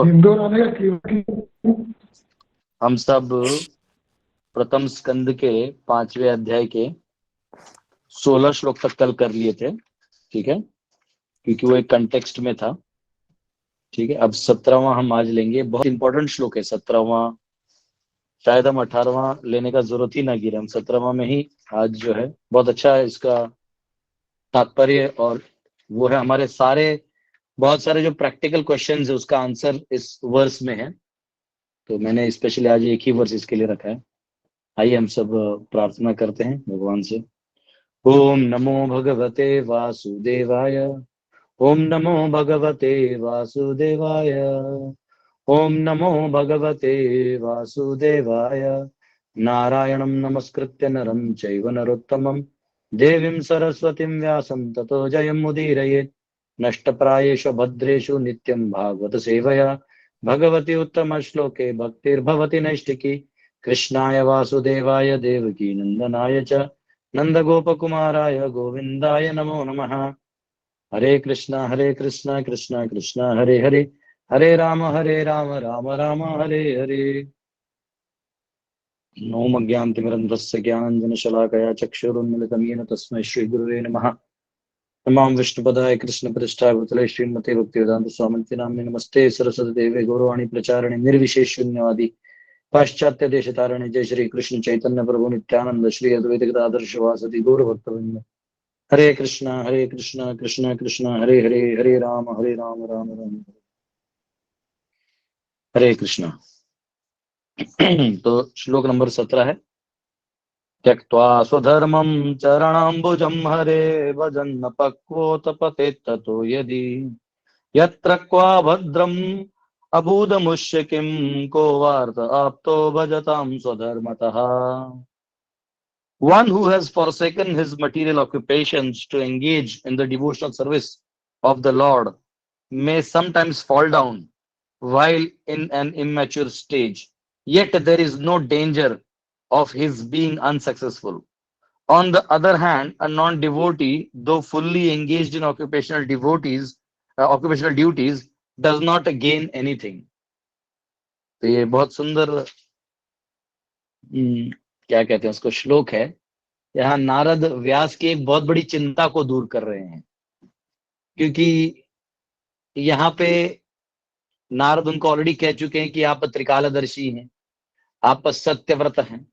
इंदौर आने का क्यों? हम सब प्रथम स्कंद के 5वें अध्याय के 16 श्लोक तक कल कर लिए थे, ठीक है, क्योंकि वो एक कंटेक्स्ट में था। ठीक है, अब 17वां हम आज लेंगे। बहुत इंपॉर्टेंट श्लोक है 17वां। शायद हम 18वां लेने का जरूरत ही ना गिरे, हम 17वां में ही आज जो है बहुत अच्छा है इसका तात्पर्य। और वो है हमारे सारे बहुत सारे जो प्रैक्टिकल क्वेश्चंस है उसका आंसर इस वर्स में है। तो मैंने स्पेशली आज एक ही वर्स इसके लिए रखा है। आइए हम सब प्रार्थना करते हैं भगवान से। ओम नमो भगवते वासुदेवाय। ओम नमो भगवते वासुदेवाय। ओम नमो भगवते वासुदेवाय। नारायणं नमस्कृत्य नरं चैव नरोत्तमं देवीं सरस्वतीं व्यासं ततो जयमुदीरयेत्। नष्टप्रायेषु भद्रेषु नित्यं भागवत सेवया भगवती उत्तम श्लोके भक्तिर्भवति नैष्टिकी। कृष्णाय वासुदेवाय देवकी नंदनाय च नंदगोपकुमाराय गोविंदाय नमो नमः। हरे कृष्णा कृष्णा कृष्णा हरे हरे, हरे राम राम राम हरे हरे। ओम अज्ञानतिमिरन्धस्य ज्ञानाञ्जनशलाकया चक्षुरुन्मिलितं येन तस्मै श्रीगुरुवे नमः। नमामि विष्णुपदाय कृष्णपृष्ठाय भूतले श्रीमते भक्तिवेदान्त स्वामिनिति नामिने। नमस्ते सरस्वती देवे गौरवाणी प्रचारिणे निर्विशेष शून्यवादी पाश्चात्य देशतारिणे। जय श्री कृष्ण चैतन्य प्रभु नित्यानंद श्री अद्वैत गदाधर शिवासदि गौर भक्तवृंद। हरे कृष्णा कृष्णा कृष्णा हरे हरे, हरे राम राम राम हरे। हरे कृष्णा। तो श्लोक नंबर 17 है। त्यक्त्वा स्वधर्मं चरणाम्बुजं हरे भजन्न पक्वोतपते ततो यदि यत्र क्वा भद्रम् अभूतमुष्य किं को वार्त आप्तो भजतां स्वधर्मतः। One who has forsaken his material occupations to engage in the devotional service of the Lord may sometimes fall down while in an immature stage, yet there is no danger of his being unsuccessful. On the other hand, a non-devotee, though fully engaged in occupational duties, does not gain anything. तो ये बहुत सुंदर क्या कहते हैं उसको श्लोक है। यहाँ नारद व्यास की एक बहुत बड़ी चिंता को दूर कर रहे हैं, क्योंकि यहाँ पे नारद उनको ऑलरेडी कह चुके हैं कि आप त्रिकालदर्शी हैं, आप सत्यव्रत हैं,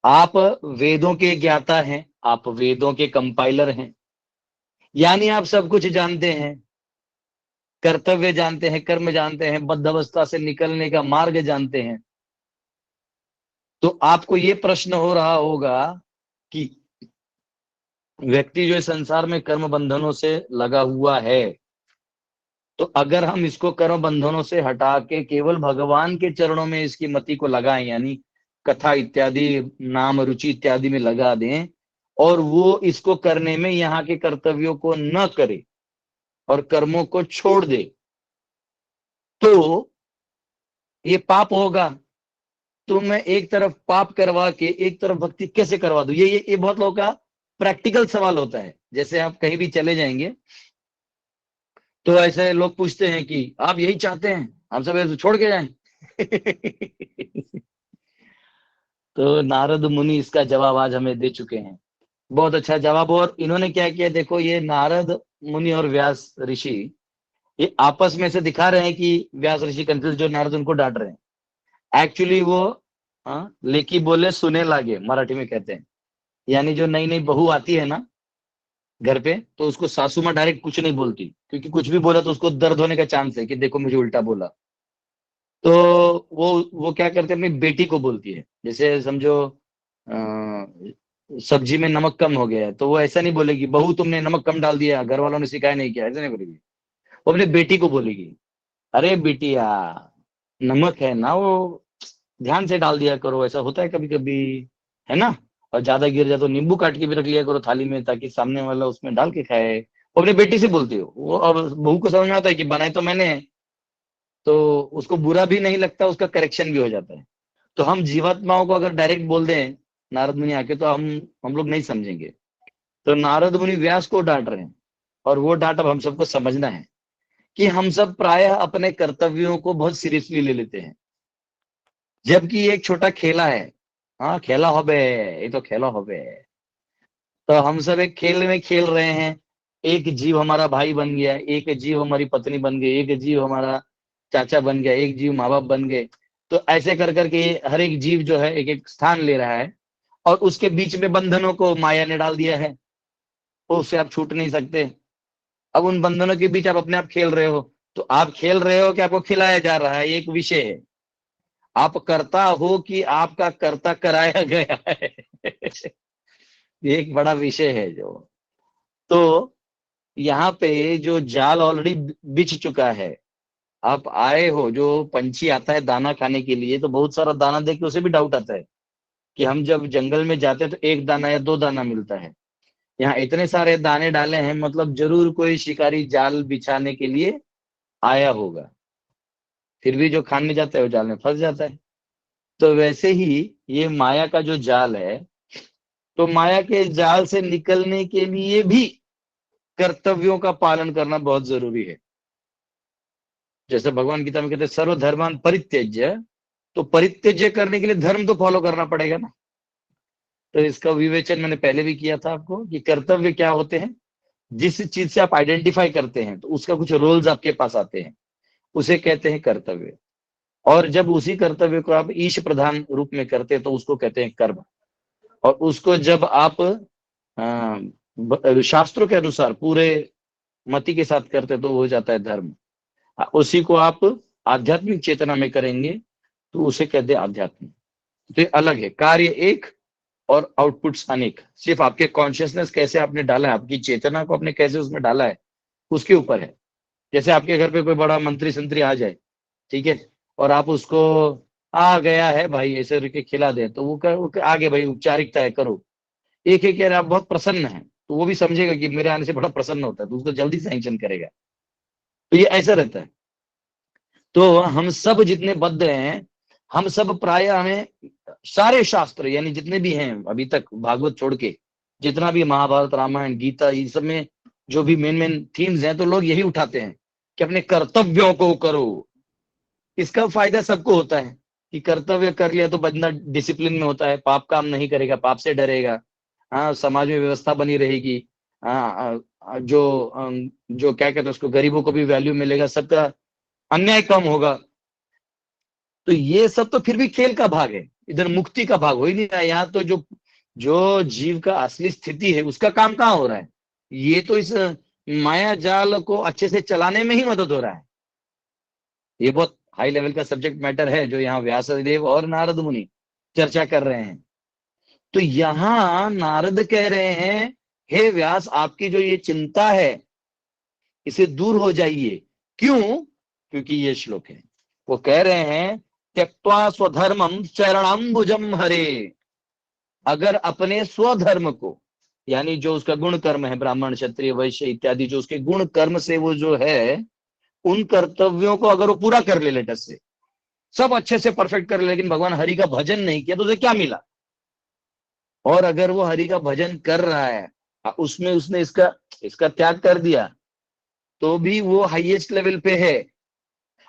आप वेदों के ज्ञाता हैं, आप वेदों के कंपाइलर हैं, यानी आप सब कुछ जानते हैं, कर्तव्य जानते हैं, कर्म जानते हैं, बद्ध अवस्था से निकलने का मार्ग जानते हैं। तो आपको ये प्रश्न हो रहा होगा कि व्यक्ति जो इस संसार में कर्म बंधनों से लगा हुआ है, तो अगर हम इसको कर्म बंधनों से हटा के केवल भगवान के चरणों में इसकी मति को लगाएं, यानी कथा इत्यादि नाम रुचि इत्यादि में लगा दें, और वो इसको करने में यहाँ के कर्तव्यों को न करे और कर्मों को छोड़ दे, तो ये पाप होगा। तो मैं एक तरफ पाप करवा के एक तरफ भक्ति कैसे करवा दूं? ये बहुत लोगों का प्रैक्टिकल सवाल होता है। जैसे आप कहीं भी चले जाएंगे तो ऐसे लोग पूछते हैं कि आप यही चाहते हैं हम सब ऐसे छोड़ के जाएं? तो नारद मुनि इसका जवाब आज हमें दे चुके हैं, बहुत अच्छा जवाब। और इन्होंने क्या किया, देखो, ये नारद मुनि और व्यास ऋषि ये आपस में से दिखा रहे हैं कि व्यास ऋषि कंफ्यूज, जो नारद उनको डांट रहे हैं। एक्चुअली वो लेकी बोले सुने लागे, मराठी में कहते हैं। यानी जो नई नई बहू आती है ना घर पे, तो उसको सासू माँ डायरेक्ट कुछ नहीं बोलती, क्योंकि कुछ भी बोला तो उसको दर्द होने का चांस है कि देखो मुझे उल्टा बोला। तो वो क्या करते हैं, अपनी बेटी को बोलती है। जैसे समझो सब्जी में नमक कम हो गया है, तो वो ऐसा नहीं बोलेगी बहू तुमने नमक कम डाल दिया, घर वालों ने सिखाया नहीं किया, ऐसा नहीं बोलेगी। वो अपनी बेटी को बोलेगी, अरे बिटिया नमक है ना, वो ध्यान से डाल दिया करो, ऐसा होता है कभी कभी, है ना। और ज्यादा गिर जाए तो नींबू काट के भी रख लिया करो थाली में, ताकि सामने वाला उसमें डाल के खाए। वो अपनी बेटी से बोलती हो वो। अब बहू को समझ में आता है कि बनाए तो मैंने है, तो उसको बुरा भी नहीं लगता, उसका करेक्शन भी हो जाता है। तो हम जीवात्माओं को अगर डायरेक्ट बोल दें नारद मुनि आके, तो हम लोग नहीं समझेंगे। तो नारद मुनि व्यास को डांट रहे हैं, और वो डांट अब हम सबको समझना है कि हम सब प्रायः अपने कर्तव्यों को बहुत सीरियसली ले लेते हैं, जबकि ये एक छोटा खेला है। हाँ, खेला होबे, ये तो खेला होबे। तो हम सब एक खेल में खेल रहे हैं। एक जीव हमारा भाई बन गया, एक जीव हमारी पत्नी बन गई, एक जीव हमारा चाचा बन गया, एक जीव माँ बाप बन गए। तो ऐसे कर करके हर एक जीव जो है एक एक स्थान ले रहा है, और उसके बीच में बंधनों को माया ने डाल दिया है, तो उससे आप छूट नहीं सकते। अब उन बंधनों के बीच आप अपने आप खेल रहे हो। तो आप खेल रहे हो कि आपको खिलाया जा रहा है, ये एक विषय है। आप करता हो कि आपका कर्ता कराया गया है। ये एक बड़ा विषय है। जो तो यहाँ पे जो जाल ऑलरेडी बिछ चुका है, आप आए हो, जो पंछी आता है दाना खाने के लिए, तो बहुत सारा दाना देख के उसे भी डाउट आता है कि हम जब जंगल में जाते हैं तो एक दाना या दो दाना मिलता है, यहाँ इतने सारे दाने डाले हैं, मतलब जरूर कोई शिकारी जाल बिछाने के लिए आया होगा। फिर भी जो खाने जाता है वो जाल में फंस जाता है। तो वैसे ही ये माया का जो जाल है, तो माया के जाल से निकलने के लिए भी कर्तव्यों का पालन करना बहुत जरूरी है। जैसे भगवान गीता में कहते हैं सर्वधर्मान परित्यज्य, तो परित्यज्य करने के लिए धर्म तो फॉलो करना पड़ेगा ना। तो इसका विवेचन मैंने पहले भी किया था आपको कि कर्तव्य क्या होते हैं। जिस चीज से आप आइडेंटिफाई करते हैं तो उसका कुछ रोल्स आपके पास आते हैं, उसे कहते हैं कर्तव्य। और जब उसी कर्तव्य को आप ईश प्रधान रूप में करते हैं तो उसको कहते हैं कर्म। और उसको जब आप शास्त्रों के अनुसार पूरे मति के साथ करते तो हो जाता है धर्म। उसी को आप आध्यात्मिक चेतना में करेंगे तो उसे कहते हैं आध्यात्म। तो ये अलग है, कार्य एक और आउटपुट्स अनेक। सिर्फ आपके कॉन्शियसनेस कैसे आपने डाला है, आपकी चेतना को आपने कैसे उसमें डाला है, उसके ऊपर है। जैसे आपके घर पे कोई बड़ा मंत्री संतरी आ जाए, ठीक है, और आप उसको आ गया है भाई ऐसे करके खिला दे, तो वो आगे भाई उपचारिकता है करो। एक एक यार आप बहुत प्रसन्न है, तो वो भी समझेगा कि मेरे आने से बड़ा प्रसन्न होता है, तो उसको जल्दी सैंक्शन करेगा। तो ये ऐसा रहता है। तो हम सब जितने बद्ध हैं, हम सब प्राय हमें सारे शास्त्र यानी जितने भी हैं अभी तक भागवत छोड़ के, जितना भी महाभारत रामायण गीता, ये सब में जो भी मेन मेन थीम्स हैं, तो लोग यही उठाते हैं कि अपने कर्तव्यों को करो। इसका फायदा सबको होता है कि कर्तव्य कर लिया तो बंदा डिसिप्लिन में होता है, पाप काम नहीं करेगा, पाप से डरेगा। हाँ, समाज में व्यवस्था बनी रहेगी। हाँ, जो क्या कहते हैं उसको, गरीबों को भी वैल्यू मिलेगा, सबका अन्याय कम होगा। तो ये सब तो फिर भी खेल का भाग है, इधर मुक्ति का भाग हो ही नहीं रहा है। यहाँ तो जो जो जीव का असली स्थिति है उसका काम कहाँ हो रहा है। ये तो इस माया जाल को अच्छे से चलाने में ही मदद हो रहा है। ये बहुत हाई लेवल का सब्जेक्ट मैटर है जो यहाँ व्यासदेव और नारद मुनि चर्चा कर रहे हैं। तो यहाँ नारद कह रहे हैं, हे व्यास, आपकी जो ये चिंता है इसे दूर हो जाइए। क्यों? क्योंकि ये श्लोक है। वो कह रहे हैं, त्यक्त्वा स्वधर्मम चरणाम्बुजम हरे। अगर अपने स्वधर्म को, यानी जो उसका गुण कर्म है, ब्राह्मण क्षत्रिय वैश्य इत्यादि जो उसके गुण कर्म से वो जो है, उन कर्तव्यों को अगर वो पूरा कर ले लेटर से, सब अच्छे से परफेक्ट कर ले, लेकिन भगवान हरि का भजन नहीं किया, तो उसे क्या मिला? और अगर वो हरि का भजन कर रहा है, उसमें उसने इसका इसका त्याग कर दिया, तो भी वो हाईएस्ट लेवल पे है।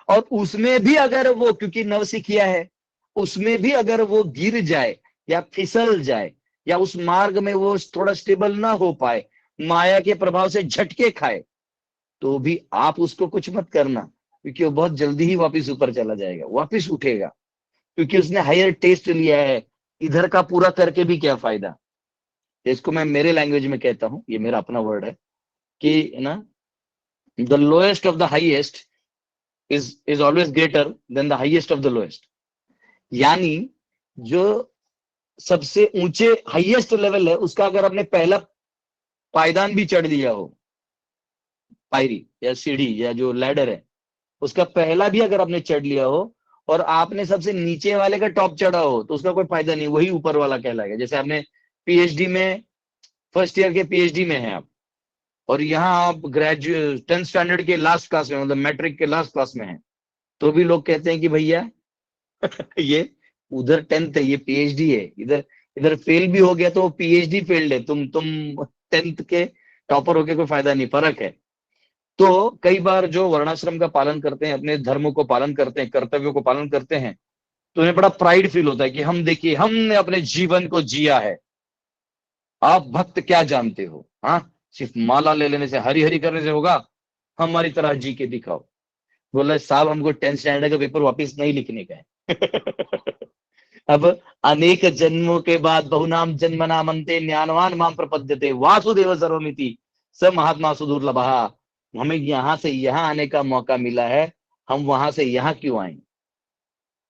और उसमें भी अगर वो, क्योंकि नवसिखिया है, उसमें भी अगर वो गिर जाए या फिसल जाए या उस मार्ग में वो थोड़ा स्टेबल ना हो पाए, माया के प्रभाव से झटके खाए, तो भी आप उसको कुछ मत करना, क्योंकि वो बहुत जल्दी ही वापस ऊपर चला जाएगा, वापस उठेगा, क्योंकि उसने हायर टेस्ट लिया है। इधर का पूरा करके भी क्या फायदा। इसको मैं मेरे लैंग्वेज में कहता हूं, ये मेरा अपना वर्ड है कि ना, the lowest of the highest is always greater than the highest of the lowest. यानी जो सबसे ऊंचे हाईएस्ट लेवल है, उसका अगर आपने पहला पायदान भी चढ़ लिया हो, पायरी या सीढ़ी या जो लैडर है, उसका पहला भी अगर आपने चढ़ लिया हो, और आपने सबसे नीचे वाले का टॉप चढ़ा हो, तो उसका कोई फायदा नहीं, वही ऊपर वाला कहलाएगा। जैसे आपने पीएचडी में, फर्स्ट ईयर के पीएचडी में है आप, और यहाँ आप ग्रेजुएट 10th स्टैंडर्ड के लास्ट क्लास में, मतलब मैट्रिक के लास्ट क्लास में है, तो भी लोग कहते हैं कि भैया ये उधर 10th है, ये पीएचडी है। इधर इधर फेल भी हो गया तो वो पीएचडी फेल्ड है, तुम 10th के टॉपर होके कोई फायदा नहीं, फर्क है। तो कई बार जो वर्णाश्रम का पालन करते हैं, अपने धर्मों को पालन करते हैं, कर्तव्यों को पालन करते हैं, तो उन्हें बड़ा प्राइड फील होता है कि हम देखिए हमने अपने जीवन को जिया है। आप भक्त क्या जानते हो? हाँ, सिर्फ माला ले लेने से, हरि हरि करने से होगा? हमारी तरह जी के दिखाओ। बोला साहब हमको 10th स्टैंडर्ड का पेपर वापस नहीं लिखने का है। अब अनेक जन्मों के बाद बहुनाम जन्म नामंते ज्ञानवान माम प्रपद्यते वासुदेव सर्वमिति स महात्मा सुदुर्लभः। हमें यहां से यहां आने का मौका मिला है, हम वहां से यहां क्यों आए?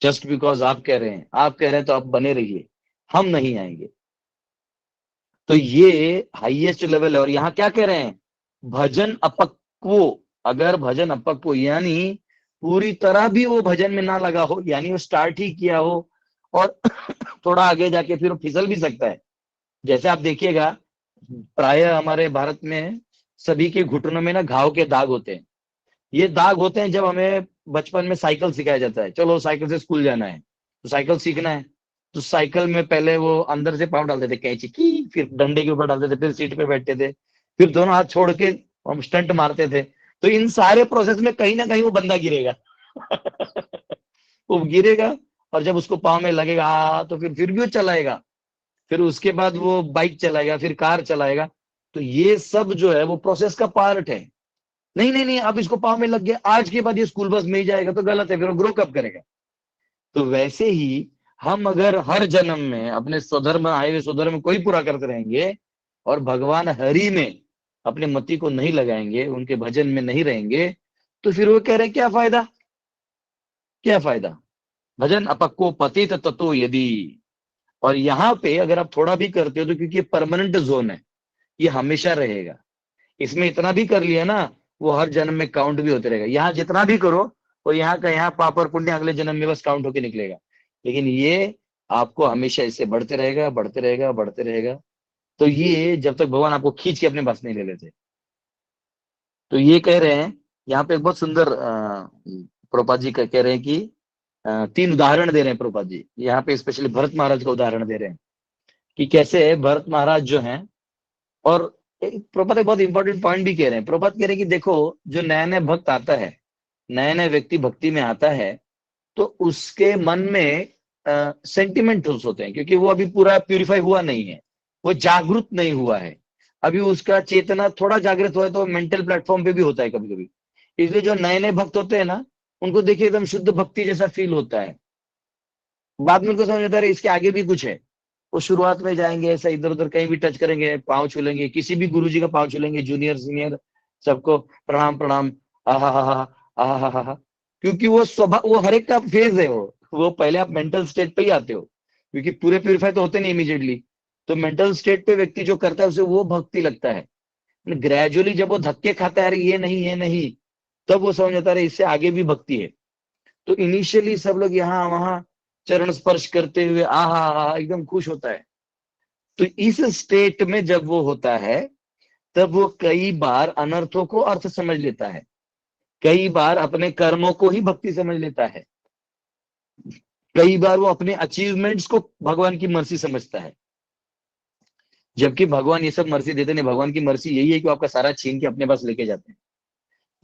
जस्ट बिकॉज आप कह रहे हैं, आप कह रहे हैं तो आप बने रहिए, हम नहीं आएंगे। तो ये हाईएस्ट लेवल है। और यहाँ क्या कह रहे हैं? भजन अपक्वो। अगर भजन अपक्वो यानी पूरी तरह भी वो भजन में ना लगा हो, यानी वो स्टार्ट ही किया हो और थोड़ा आगे जाके फिर वो फिसल भी सकता है। जैसे आप देखिएगा, प्राय हमारे भारत में सभी के घुटनों में ना घाव के दाग होते हैं। ये दाग होते हैं जब हमें बचपन में साइकिल सिखाया जाता है, चलो साइकिल से स्कूल जाना है, तो साइकिल सीखना है, तो साइकिल में पहले वो अंदर से पाँव डालते थे कैंची की, फिर डंडे के ऊपर डालते थे, फिर सीट पे बैठते थे, फिर दोनों हाथ छोड़ के हम स्टंट मारते थे। तो इन सारे प्रोसेस में कहीं ना कहीं वो बंदा गिरेगा। वो गिरेगा, और जब उसको पाँव में लगेगा तो फिर भी वो चलाएगा, फिर उसके बाद वो बाइक चलाएगा, फिर कार चलाएगा। तो ये सब जो है वो प्रोसेस का पार्ट है। नहीं नहीं नहीं, अब इसको पाँव में लग गया, आज के बाद ये स्कूल बस में ही जाएगा, तो गलत है, फिर वो ग्रो कब करेगा? तो वैसे ही हम अगर हर जन्म में अपने स्वधर्म आए हुए स्वधर्म को ही पूरा करते रहेंगे और भगवान हरि में अपने मति को नहीं लगाएंगे, उनके भजन में नहीं रहेंगे, तो फिर वो कह रहे हैं क्या फायदा, क्या फायदा? भजन अपक्को पतित ततो यदि। और यहाँ पे अगर आप थोड़ा भी करते हो तो क्योंकि ये परमानेंट जोन है, ये हमेशा रहेगा। इसमें इतना भी कर लिया ना, वो हर जन्म में काउंट भी होते रहेगा। यहाँ जितना भी करो वो यहाँ का यहाँ पाप और पुण्य अगले जन्म में बस काउंट होके निकलेगा। लेकिन ये आपको हमेशा इससे बढ़ते रहेगा, बढ़ते रहेगा, बढ़ते रहेगा। तो ये जब तक भगवान आपको खींच के अपने बस नहीं ले लेते। तो ये कह रहे हैं, यहाँ पे एक बहुत सुंदर प्रभुपाद जी कह रहे हैं कि 3 उदाहरण दे रहे हैं प्रभुपाद जी यहाँ पे, स्पेशली भरत महाराज का उदाहरण दे रहे हैं कि कैसे भरत महाराज जो हैं। और प्रभुपाद एक बहुत इंपॉर्टेंट पॉइंट भी कह रहे हैं। प्रभुपाद कह रहे हैं कि देखो, जो नया नया भक्त आता है, नया नया व्यक्ति भक्ति में आता है, तो उसके मन में सेंटिमेंट्स होते हैं, क्योंकि वो अभी पूरा प्यूरिफाई हुआ नहीं है, वो जागरूक नहीं हुआ है। अभी उसका चेतना थोड़ा जागृत हुआ है, तो मेंटल प्लेटफॉर्म पे भी होता है कभी कभी। इसलिए जो नए नए भक्त होते हैं ना, उनको देखिए एकदम शुद्ध भक्ति जैसा फील होता है। बाद में उनको समझ आता है इसके आगे भी कुछ है। वो शुरुआत में जाएंगे ऐसा इधर उधर कहीं भी टच करेंगे, पाँव छू लेंगे, किसी भी गुरु जी का पाँव छू लेंगे, जूनियर सीनियर सबको प्रणाम प्रणाम, आहा हा हा, आहा हा हा। क्योंकि वो स्वभाव, वो हर एक का फेज है। वो पहले आप मेंटल स्टेट पे ही आते हो, क्योंकि पूरे प्यूरिफाई तो होते नहीं इमीडिएटली। तो मेंटल स्टेट पे व्यक्ति जो करता है उसे वो भक्ति लगता है। ग्रेजुअली जब वो धक्के खाता है, अरे ये नहीं ये नहीं, तब वो समझ आता है इससे आगे भी भक्ति है। तो इनिशियली सब लोग यहाँ वहां चरण स्पर्श करते हुए आहा आहा एकदम खुश होता है। तो इस स्टेट में जब वो होता है, तब वो कई बार अनर्थों को अर्थ समझ लेता है, कई बार अपने कर्मों को ही भक्ति समझ लेता है, कई बार वो अपने अचीवमेंट्स को भगवान की मर्जी समझता है। जबकि भगवान ये सब मर्जी देते नहीं, भगवान की मर्जी यही है कि वो आपका सारा छीन के अपने पास लेके जाते हैं।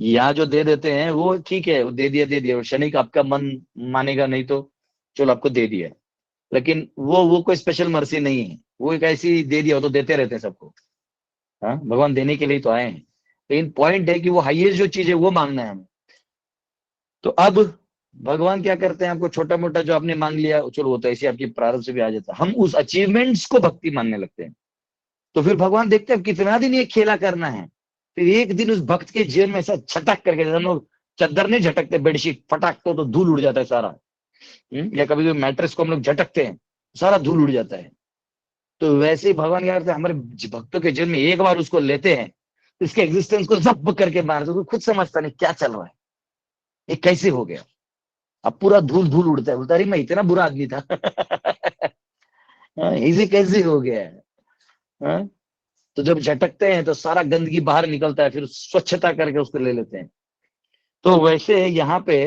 यहाँ जो दे देते हैं वो ठीक है, वो दे दिया, क्षणिक आपका मन मानेगा नहीं तो चलो आपको दे दिया। लेकिन वो कोई स्पेशल मर्सी नहीं है, वो एक ऐसी दे दिया, वो तो देते रहते हैं सबको। हाँ, भगवान देने के लिए तो आए हैं। लेकिन पॉइंट है कि वो हाईएस्ट जो चीज है वो मांगना है हमें। तो अब भगवान क्या करते हैं, आपको छोटा मोटा जो आपने मांग लिया चलो वो तो ऐसे आपकी प्रारब्ध से भी आ जाता है, हम उस अचीवमेंट्स को भक्ति मानने लगते हैं। तो फिर भगवान देखते हैं कितना दिन ये खेला करना है। फिर एक दिन उस भक्त के जीवन में ऐसा छटक करके, हम लोग चद्दर नहीं झटकते, बेडशीट फटाकते तो धूल उड़ जाता है सारा। या कभी कभी मैट्रेस को हम लोग झटकते हैं, सारा धूल उड़ जाता है। तो वैसे ही भगवान क्या करते हैं, हमारे भक्तों के जीवन में एक बार उसको लेते हैं, इसके एग्जिस्टेंस को जब्त करके मारते, तो खुद समझता नहीं क्या चल रहा है, ये कैसे हो गया। अब पूरा धूल धूल उड़ता है, बोलता अरे मैं इतना बुरा आदमी था। इसे कैसे हो गया है। हाँ? तो जब झटकते हैं तो सारा गंदगी बाहर निकलता है, फिर स्वच्छता करके उसको ले लेते हैं। तो वैसे यहाँ पे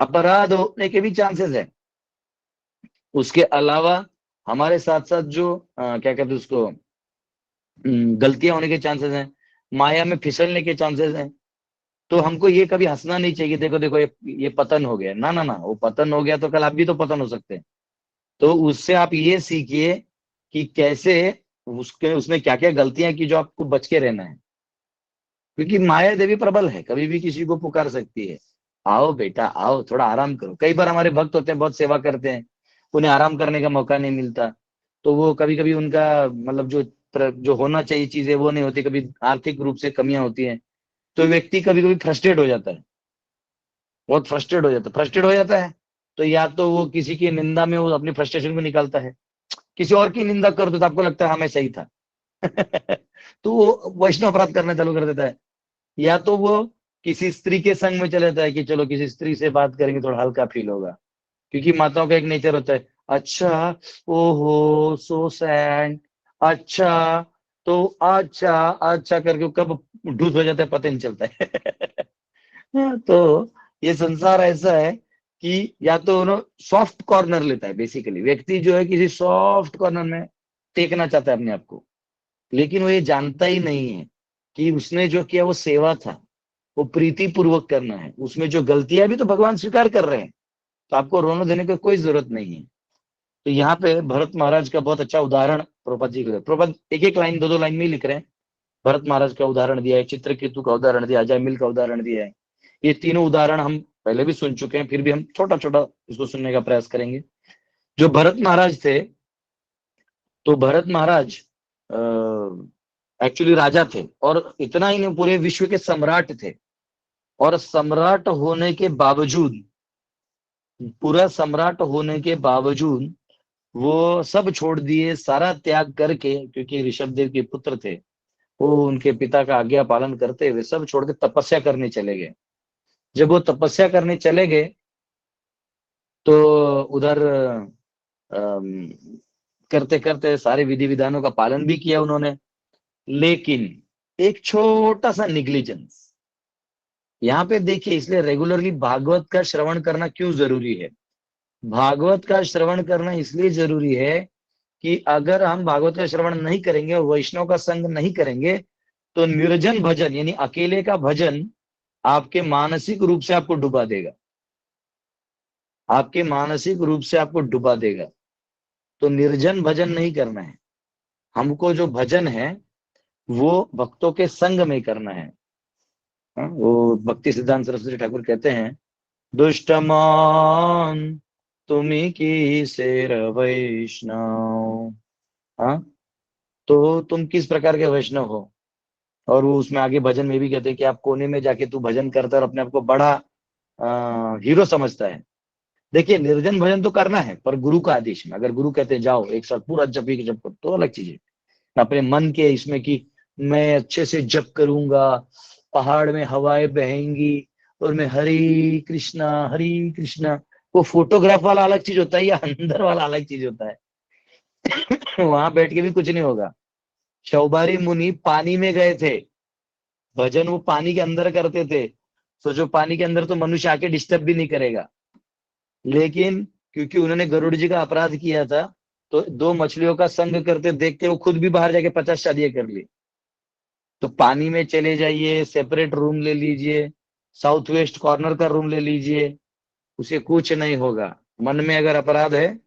अपराध होने के भी चांसेस है। उसके अलावा हमारे साथ साथ जो क्या कहते हैं उसको, गलतियां होने के चांसेस हैं, माया में फिसलने के चांसेस हैं। तो हमको ये कभी हंसना नहीं चाहिए, देखो देखो ये पतन हो गया, ना ना ना, वो पतन हो गया तो कल आप भी तो पतन हो सकते हैं। तो उससे आप ये सीखिए कि कैसे उसके उसने क्या क्या गलतियां की जो आपको बच के रहना है, क्योंकि माया देवी प्रबल है, कभी भी किसी को पुकार सकती है। आओ बेटा आओ, थोड़ा आराम करो। कई बार हमारे भक्त होते हैं, बहुत सेवा करते हैं, उन्हें आराम करने का मौका नहीं मिलता। तो वो कभी कभी उनका मतलब जो होना चाहिए चीजें वो नहीं होती, कभी आर्थिक रूप से कमियां होती हैं। तो व्यक्ति कभी कभी फ्रस्ट्रेट हो जाता है, बहुत फ्रस्ट्रेट हो जाता है। तो या तो वो किसी की निंदा में वो अपनी फ्रस्ट्रेशन को निकालता है, किसी और की निंदा कर दो तो आपको लगता है हाँ मैं सही था। तो वो वैष्णव अपराध करना चालू कर देता है। या तो वो किसी स्त्री के संग में चले जाता है कि चलो किसी स्त्री से बात करेंगे थोड़ा हल्का फील होगा, क्योंकि माताओं का एक नेचर होता है, अच्छा, ओहो सो सैड, अच्छा, तो अच्छा अच्छा करके कब ढूस हो जाता है पता नहीं चलता है। तो ये संसार ऐसा है कि या तो नो सॉफ्ट कॉर्नर लेता है, बेसिकली व्यक्ति जो है किसी सॉफ्ट कॉर्नर में टेकना चाहता है अपने आप को, लेकिन वो ये जानता ही नहीं है कि उसने जो किया वो सेवा था, वो प्रीति पूर्वक करना है, उसमें जो गलतियां भी तो भगवान स्वीकार कर रहे हैं, तो आपको रोने देने की कोई जरूरत नहीं है। तो यहाँ पे भरत महाराज का बहुत अच्छा उदाहरण प्रभुपाद जी के, प्रभुपाद एक एक लाइन दो दो लाइन में ही लिख रहे हैं। भरत महाराज का उदाहरण दिया है, चित्रकेतु का उदाहरण दिया, अजयमिल का उदाहरण दिया है। ये तीनों उदाहरण हम पहले भी सुन चुके हैं, फिर भी हम छोटा छोटा इसको सुनने का प्रयास करेंगे। जो भरत महाराज थे, तो भरत महाराज एक्चुअली राजा थे, और इतना ही नहीं, पूरे विश्व के सम्राट थे। और सम्राट होने के बावजूद, पूरा सम्राट होने के बावजूद वो सब छोड़ दिए, सारा त्याग करके, क्योंकि ऋषभ देव के पुत्र थे, वो उनके पिता का आज्ञा पालन करते हुए सब छोड़ के तपस्या करने चले गए। जब वो तपस्या करने चले गए तो उधर करते करते सारे विधि विधानों का पालन भी किया उन्होंने, लेकिन एक छोटा सा निग्लिजेंस। यहाँ पे देखिए, इसलिए रेगुलरली भागवत का श्रवण करना क्यों जरूरी है। भागवत का श्रवण करना इसलिए जरूरी है कि अगर हम भागवत का श्रवण नहीं करेंगे और वैष्णव का संग नहीं करेंगे, तो निर्जन भजन यानी अकेले का भजन आपके मानसिक रूप से आपको डुबा देगा, आपके मानसिक रूप से आपको डुबा देगा। तो निर्जन भजन नहीं करना है हमको, जो भजन है वो भक्तों के संग में करना है। हाँ, वो भक्ति सिद्धांत सरस्वती ठाकुर कहते हैं, दुष्टमान तुम्ही की सेर वैष्णव। हाँ, तो तुम किस प्रकार के वैष्णव हो। और वो उसमें आगे भजन में भी कहते हैं कि आप कोने में जाके तू भजन करता है और अपने आप को बड़ा हीरो समझता है। देखिए, निर्जन भजन तो करना है पर गुरु का आदेश में। अगर गुरु कहते हैं जाओ एक साथ पूरा जप ही जप करो, तो अलग चीज है। अपने मन के इसमें कि मैं अच्छे से जप करूंगा, पहाड़ में हवाएं बहेंगी और मैं हरी कृष्णा, वो फोटोग्राफ वाला अलग चीज होता है या अंदर वाला अलग चीज होता है। वहां बैठ के भी कुछ नहीं होगा। शौबारी मुनि पानी में गए थे, भजन वो पानी के अंदर करते थे। सोचो, पानी के अंदर तो मनुष्य आके डिस्टर्ब भी नहीं करेगा, लेकिन क्योंकि उन्होंने गरुड़ जी का अपराध किया था, तो दो मछलियों का संग करते देख के वो खुद भी बाहर जाके 50 शादियां कर ली। तो पानी में चले जाइए, सेपरेट रूम ले लीजिए, साउथ वेस्ट कॉर्नर का रूम ले लीजिए, उसे कुछ नहीं होगा। मन में अगर अपराध है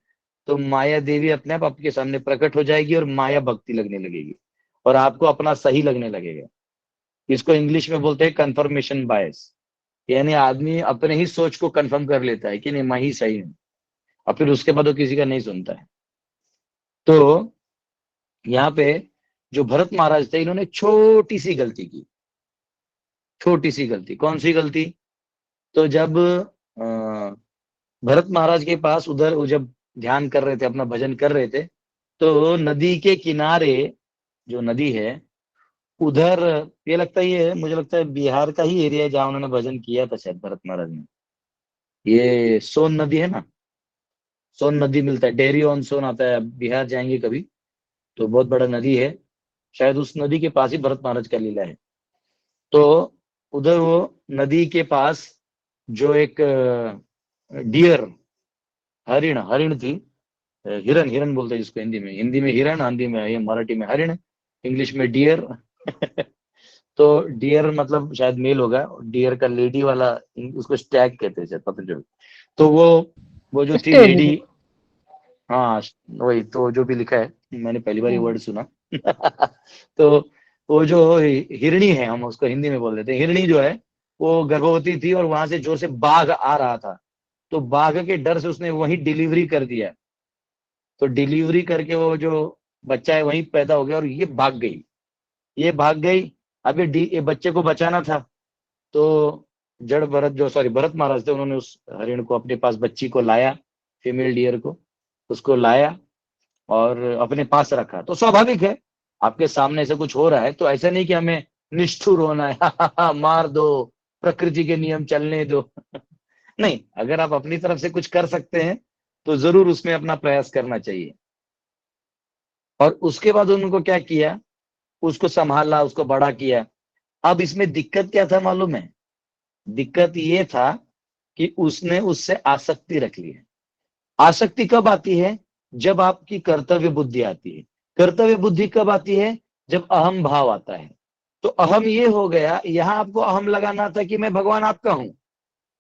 तो माया देवी अपने आप आपके सामने प्रकट हो जाएगी और माया भक्ति लगने लगेगी, और आपको अपना सही लगने लगेगा। इसको इंग्लिश में बोलते हैं कंफर्मेशन बायस, यानी आदमी अपने ही सोच को कंफर्म कर लेता है कि नहीं मैं ही सही हूँ, और फिर उसके बाद वो किसी का नहीं सुनता है। तो यहाँ पे जो भरत महाराज थे, इन्होंने छोटी सी गलती की। छोटी सी गलती, कौन सी गलती। तो जब भरत महाराज के पास उधर वो जब ध्यान कर रहे थे, अपना भजन कर रहे थे, तो नदी के किनारे, जो नदी है उधर, ये लगता है, ये मुझे लगता है बिहार का ही एरिया है जहाँ उन्होंने भजन किया था शायद भरत महाराज ने। ये सोन नदी है ना, सोन नदी मिलता है, डेरी ऑन सोन आता है। बिहार जाएंगे कभी तो बहुत बड़ा नदी है, शायद उस नदी के पास ही भरत महाराज का लीला है। तो उधर वो नदी के पास जो एक डियर, हरिण, हरिण थी, हिरन, हिरन बोलते हैं जिसको हिंदी में, हिंदी में हिरन, हिंदी में, ये मराठी में हरिण, इंग्लिश में डियर। तो डियर मतलब शायद मेल होगा, डियर का लेडी वाला उसको स्टैग कहते हैं शायद, पता नहीं। तो वो जो थी स्टेग। लेडी, हाँ वही तो जो भी लिखा है, मैंने पहली बार ये वर्ड सुना। तो वो जो हिरणी है, हम उसको हिंदी में बोल देते हैं, हिरणी जो है वो गर्भवती थी और वहां से जोर से बाघ आ रहा था, तो बाघ के डर से उसने वहीं डिलीवरी कर दिया। तो डिलीवरी करके वो जो बच्चा है वहीं पैदा हो गया और ये भाग गई, ये भाग गई। अब ये बच्चे को बचाना था, तो जड़ भरत जो सॉरी भरत महाराज थे, उन्होंने उस हरिण को अपने पास, बच्ची को लाया, फीमेल डियर को, उसको लाया और अपने पास रखा। तो स्वाभाविक है, आपके सामने ऐसे कुछ हो रहा है तो ऐसा नहीं कि हमें निष्ठुर होना है, मार दो, प्रकृति के नियम चलने दो। नहीं, अगर आप अपनी तरफ से कुछ कर सकते हैं तो जरूर उसमें अपना प्रयास करना चाहिए। और उसके बाद उनको क्या किया, उसको संभाला, उसको बड़ा किया। अब इसमें दिक्कत क्या था मालूम है? दिक्कत ये था कि उसने उससे आसक्ति रख ली है। आसक्ति कब आती है? जब आपकी कर्तव्य बुद्धि आती है। कर्तव्य बुद्धि कब आती है? जब अहम भाव आता है। तो अहम ये हो गया, यहां आपको अहम लगाना था कि मैं भगवान आपका हूं,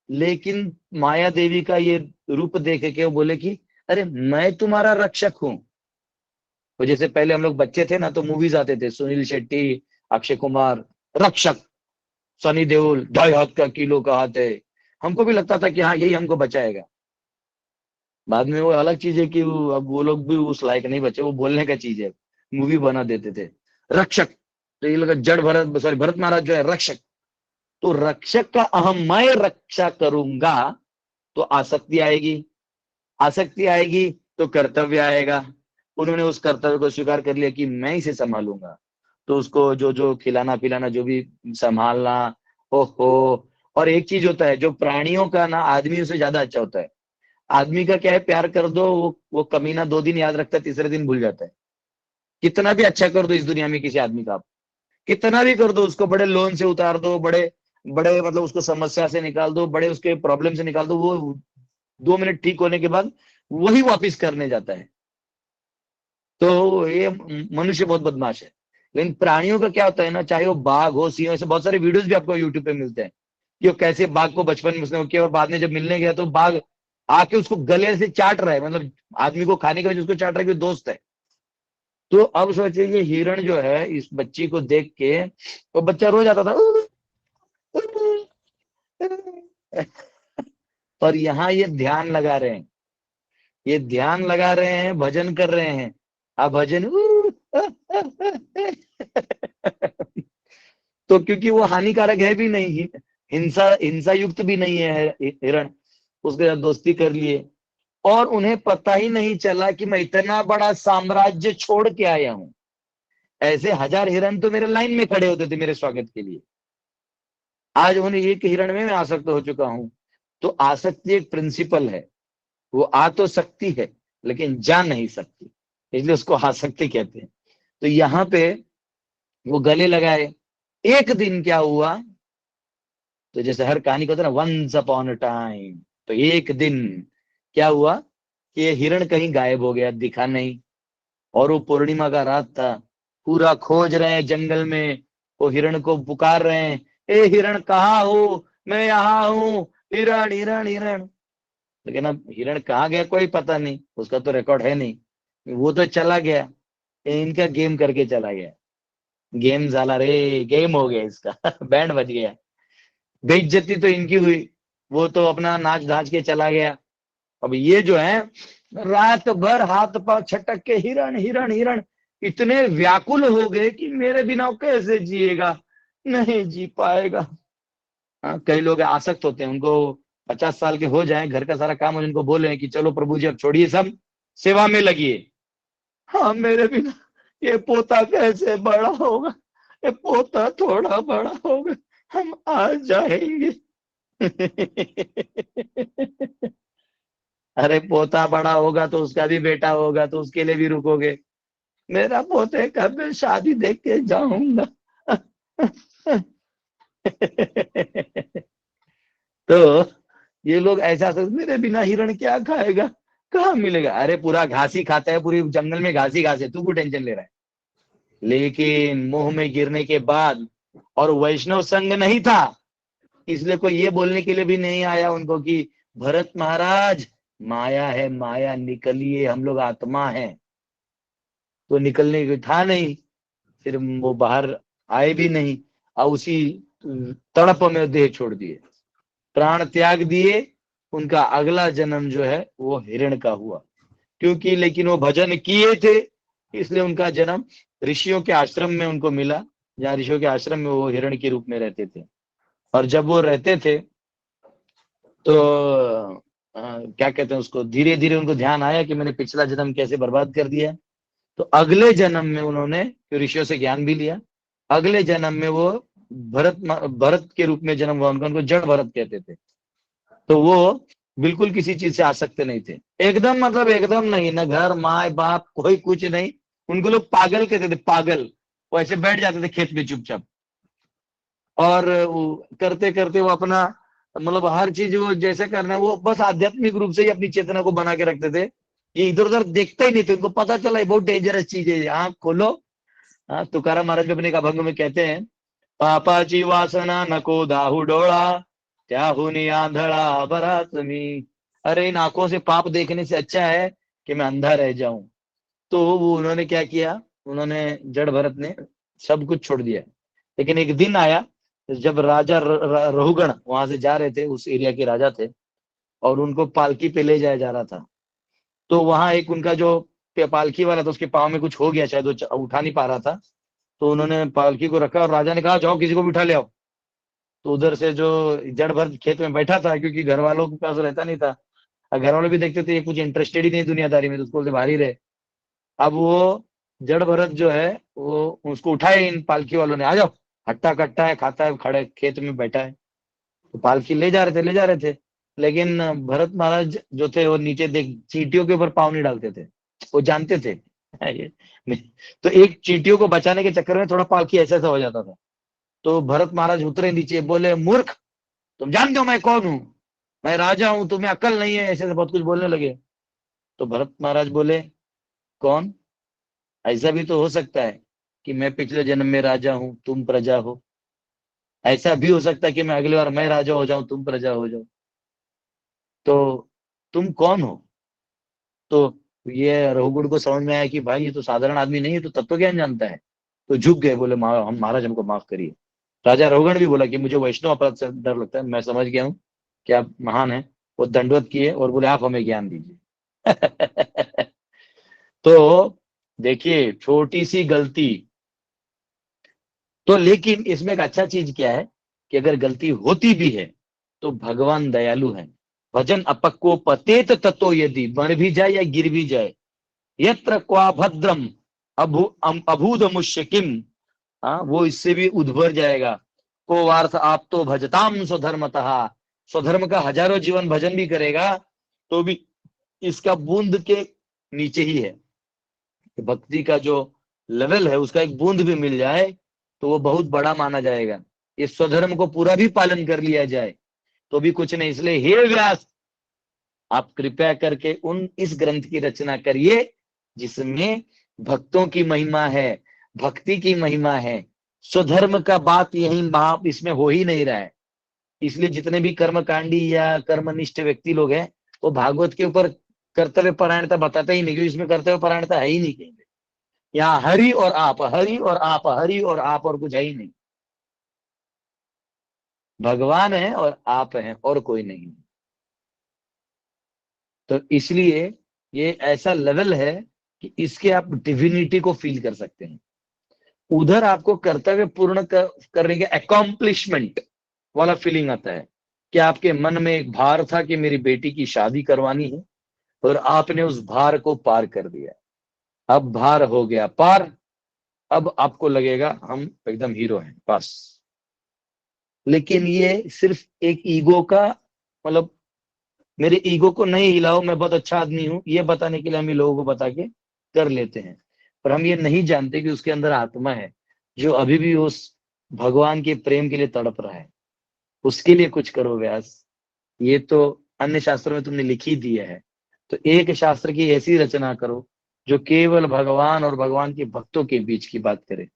लेकिन माया देवी का ये रूप देख के वो बोले कि अरे मैं तुम्हारा रक्षक हूं। तो जैसे पहले हम लोग बच्चे थे ना, तो मूवीज आते थे, सुनील शेट्टी, अक्षय कुमार, रक्षक, सनी देओल, 2.5 हाथ का किलो का हाथ है। हमको भी लगता था कि हाँ यही हमको बचाएगा। बाद में वो अलग चीज है कि अब वो लोग भी उस लायक नहीं बचे, वो बोलने का चीज है, मूवी बना देते थे रक्षक। तो ये लगा जड़ भरत सॉरी भरत महाराज जो है रक्षक, तो रक्षक का अहम मैं रक्षा करूंगा, तो आसक्ति आएगी, आसक्ति आएगी तो कर्तव्य आएगा। उन्होंने उस कर्तव्य को स्वीकार कर लिया कि मैं इसे संभालूंगा। तो उसको जो जो खिलाना पिलाना, जो भी संभालना, हो। और एक चीज होता है जो प्राणियों का ना आदमियों से ज्यादा अच्छा होता है। आदमी का क्या है, प्यार कर दो, वो कमीना 2 दिन याद रखता है, तीसरे दिन भूल जाता है। कितना भी अच्छा कर दो इस दुनिया में किसी आदमी का, आप कितना भी कर दो, उसको बड़े लोन से उतार दो, बड़े बड़े मतलब उसको समस्या से निकाल दो, बड़े उसके प्रॉब्लम से निकाल दो, वो 2 मिनट ठीक होने के बाद वही वापिस करने जाता है। तो ये मनुष्य बहुत बदमाश है। लेकिन प्राणियों का क्या होता है ना, चाहे वो बाघ हो, सिंह, ऐसे बहुत सारे वीडियोस भी आपको यूट्यूब पे मिलते हैं कि वो कैसे बाघ को बचपन में उसने किया और बाद में जब मिलने गया तो बाघ आके उसको गले से चाट रहा है, मतलब आदमी को खाने के वजह उसको चाट रहा है कि दोस्त है। तो अब सोचिए ये हिरण जो है इस बच्ची को देख के, वो बच्चा रो जाता था। और यहाँ ये ध्यान लगा रहे हैं, ये ध्यान लगा रहे हैं, भजन कर रहे हैं। अब भजन तो क्योंकि वो हानिकारक है भी नहीं, हिंसा हिंसा युक्त भी नहीं है हिरण, उसके साथ दोस्ती कर लिए। और उन्हें पता ही नहीं चला कि मैं इतना बड़ा साम्राज्य छोड़ के आया हूं। ऐसे 1000 हिरण तो मेरे लाइन में खड़े होते थे मेरे स्वागत के लिए, आज उन्हें एक हिरण में मैं आसक्त हो चुका हूं। तो आसक्ति एक प्रिंसिपल है, वो आ तो सकती है लेकिन जा नहीं सकती, इसलिए उसको आसक्ति कहते हैं। तो यहाँ पे वो गले लगाए। एक दिन क्या हुआ, तो जैसे हर कहानी को होता है ना, वंस अपॉन अ टाइम, तो एक दिन क्या हुआ कि ये हिरण कहीं गायब हो गया, दिखा नहीं। और वो पूर्णिमा का रात था, पूरा खोज रहे हैं जंगल में, वो हिरण को पुकार रहे हैं, ए हिरण कहाँ हो, मैं यहाँ हूँ, हिरण हिरण हिरण। लेकिन अब हिरण कहाँ गया कोई पता नहीं, उसका तो रिकॉर्ड है नहीं, वो तो चला गया, इनका गेम करके चला गया। गेम झाला रे, गेम हो गया इसका। बैंड बज गया, बेइज्जती तो इनकी हुई, वो तो अपना नाच धाच के चला गया। अब ये जो है रात भर हाथ पांव छटक के हिरण हिरण हिरण, इतने व्याकुल हो गए कि मेरे बिना वो कैसे जिएगा, नहीं जी पाएगा। हाँ, कई लोग आसक्त होते हैं, उनको 50 साल के हो जाए, घर का सारा काम उनको बोले कि चलो प्रभु जी अब छोड़िए सब, सेवा में लगिए। हाँ मेरे बिना ये पोता कैसे बड़ा होगा, ये पोता थोड़ा बड़ा होगा, हम आ जाएंगे। अरे पोता बड़ा होगा तो उसका भी बेटा होगा, तो उसके लिए भी रुकोगे? मेरा पोते कब मैं शादी देख के जाऊंगा। तो ये लोग ऐसा सोच, मेरे बिना हिरण क्या खाएगा, कहाँ मिलेगा? अरे पूरा घास ही खाता है, पूरी जंगल में घास ही घास है, तू क्यों टेंशन ले रहा है? लेकिन मुंह में गिरने के बाद और वैष्णव संघ नहीं था, इसलिए कोई ये बोलने के लिए भी नहीं आया उनको कि भरत महाराज माया है, माया निकलिए, हम लोग आत्मा हैं। तो निकलने को था नहीं, फिर वो बाहर आए भी नहीं और उसी तड़प में देह छोड़ दिए, प्राण त्याग दिए। उनका अगला जन्म जो है वो हिरण का हुआ, क्योंकि लेकिन वो भजन किए थे, इसलिए उनका जन्म ऋषियों के आश्रम में उनको मिला, जहाँ ऋषियों के आश्रम में वो हिरण के रूप में रहते थे। और जब वो रहते थे तो क्या कहते हैं उसको, धीरे धीरे उनको ध्यान आया कि मैंने पिछला जन्म कैसे बर्बाद कर दिया। तो अगले जन्म में उन्होंने ऋषियों से ज्ञान भी लिया। अगले जन्म में वो भरत के रूप में जन्म हुआ उनका, उनको जड़ भरत कहते थे। तो वो बिल्कुल किसी चीज से आसक्त नहीं थे, एकदम मतलब एकदम नहीं, ना घर माए बाप कोई कुछ नहीं। उनको लोग पागल कहते थे, पागल। वो ऐसे बैठ जाते थे खेत में चुपचाप, और करते करते वो अपना मतलब हर चीज वो जैसे करना है, वो बस आध्यात्मिक रूप से ही अपनी चेतना को बना के रखते थे। ये इधर उधर देखते ही नहीं थे, उनको पता चला ये बहुत डेंजरस चीज है, आंख खोलो। हाँ, तुकाराम महाराज भी अपने अभंग में कहते हैं, पापाची वासना नको दाहू डोळा, त्याहुनी आंधळा बराच मी। अरे इन आंखों से पाप देखने से अच्छा है कि मैं अंधा रह जाऊं। तो वो उन्होंने क्या किया, उन्होंने जड़ भरत ने सब कुछ छोड़ दिया। लेकिन एक दिन आया जब राजा रहुगण वहां से जा रहे थे, उस एरिया के राजा थे, और उनको पालकी पे ले जाया जा रहा था। तो वहां एक उनका जो पालकी वाला था, उसके पाँव में कुछ हो गया, शायद वो उठा नहीं पा रहा था। तो उन्होंने पालकी को रखा और राजा ने कहा जाओ किसी को भी उठा ले आओ। तो उधर से जो जड़ भर खेत में बैठा था, क्योंकि घर वालों के पास रहता नहीं था, और घर वाले भी देखते थे ये कुछ इंटरेस्टेड ही नहीं दुनियादारी में, तो उसको बोलते बाहर ही रहे। अब वो जड़ भरत जो है वो उसको उठाए इन पालकी वालों ने, आ जाओ, हट्टा कट्टा है, खाता है, खड़े खेत में बैठा है। तो पालकी ले जा रहे थे, ले जा रहे थे। लेकिन भरत महाराज जो थे वो नीचे देख चींटियों के ऊपर पाँव नहीं डालते थे, वो जानते थे। तो एक चींटियों को बचाने के चक्कर में थोड़ा पालकी ऐसा ऐसा हो जाता था। तो भरत महाराज उतरे नीचे, बोले मूर्ख, तुम जानते हो मैं कौन हूं, मैं राजा हूं, तुम्हें अक्ल नहीं है, ऐसे बहुत कुछ बोलने लगे। तो भरत महाराज बोले कौन, ऐसा भी तो हो सकता है कि मैं पिछले जन्म में राजा हूं, तुम प्रजा हो। ऐसा भी हो सकता है कि मैं अगली बार मैं राजा हो जाऊं, तुम प्रजा हो जाओ। तो तुम कौन हो। तो ये रघुगुड़ को समझ में आया कि भाई ये तो साधारण आदमी नहीं है, तो तत्व ज्ञान जानता है। तो झुक गए, बोले हम महाराज हमको माफ करिए। राजा रघुगण भी बोला कि मुझे वैष्णव अपराध से डर लगता है, मैं समझ गया हूँ कि आप महान हैं। वो दंडवत किए और बोले आप हमें ज्ञान दीजिए। तो देखिए छोटी सी गलती, तो लेकिन इसमें एक अच्छा चीज क्या है कि अगर गलती होती भी है तो भगवान दयालु है। भजन अपक्को पतेत ततो, यदि बन भी जाए या गिर भी जाए, यत्र क्वा भद्रम अभूद मुश्किम, हाँ वो इससे भी उद्भर जाएगा। को वार्थ आप तो भजताम स्वधर्मतः, स्वधर्म का हजारों जीवन भजन भी करेगा तो भी इसका बूंद के नीचे ही है। भक्ति का जो लेवल है उसका एक बूंद भी मिल जाए तो वो बहुत बड़ा माना जाएगा। इस स्वधर्म को पूरा भी पालन कर लिया जाए तो भी कुछ नहीं। इसलिए हे व्यास, आप कृपया करके उन इस ग्रंथ की रचना करिए जिसमें भक्तों की महिमा है, भक्ति की महिमा है। स्वधर्म का बात यही इसमें हो ही नहीं रहा है। इसलिए जितने भी कर्मकांडी या कर्मनिष्ठ व्यक्ति लोग हैं वो भागवत के ऊपर कर्तव्य परायणता बताते ही नहीं, क्योंकि इसमें कर्तव्य परायणता है ही नहीं कहीं पे। यहाँ हरि और आप, हरि और आप, हरि और आप, और कुछ है ही नहीं। भगवान है और आप हैं और कोई नहीं। तो इसलिए ये ऐसा लेवल है कि इसके आप डिविनिटी को फील कर सकते हैं। उधर आपको कर्तव्य पूर्ण करने के अकॉम्प्लिशमेंट वाला फीलिंग आता है कि आपके मन में एक भार था कि मेरी बेटी की शादी करवानी है और आपने उस भार को पार कर दिया। अब भार हो गया पार, अब आपको लगेगा हम एकदम हीरो हैं बस। लेकिन ये सिर्फ एक ईगो का मतलब, मेरे ईगो को नहीं हिलाओ, मैं बहुत अच्छा आदमी हूं, ये बताने के लिए हम ये लोगों को बता के कर लेते हैं। पर हम ये नहीं जानते कि उसके अंदर आत्मा है जो अभी भी उस भगवान के प्रेम के लिए तड़प रहा है। उसके लिए कुछ करो व्यास। ये तो अन्य शास्त्रों में तुमने लिख ही दिया है, तो एक शास्त्र की ऐसी रचना करो जो केवल भगवान और भगवान के भक्तों के बीच की बात करे।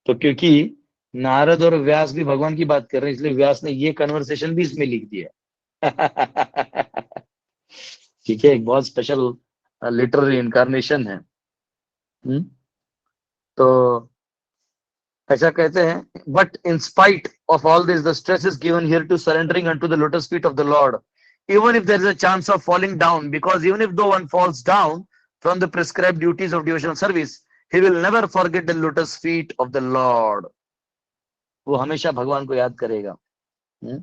तो क्योंकि नारद और व्यास भी भगवान की बात कर रहे हैं, इसलिए व्यास ने ये कन्वर्सेशन भी इसमें लिख दिया। ठीक है, एक बहुत स्पेशल लिटरेरी इनकारनेशन है। हम्म? तो ऐसा कहते हैं, but in spite of all this the stress is given here to surrendering unto the lotus feet of the Lord, even if there is a chance of falling down, because even if though one falls down from the prescribed duties of devotional service, he will never forget the lotus feet of the Lord. वो हमेशा भगवान को याद करेगा। हम्म?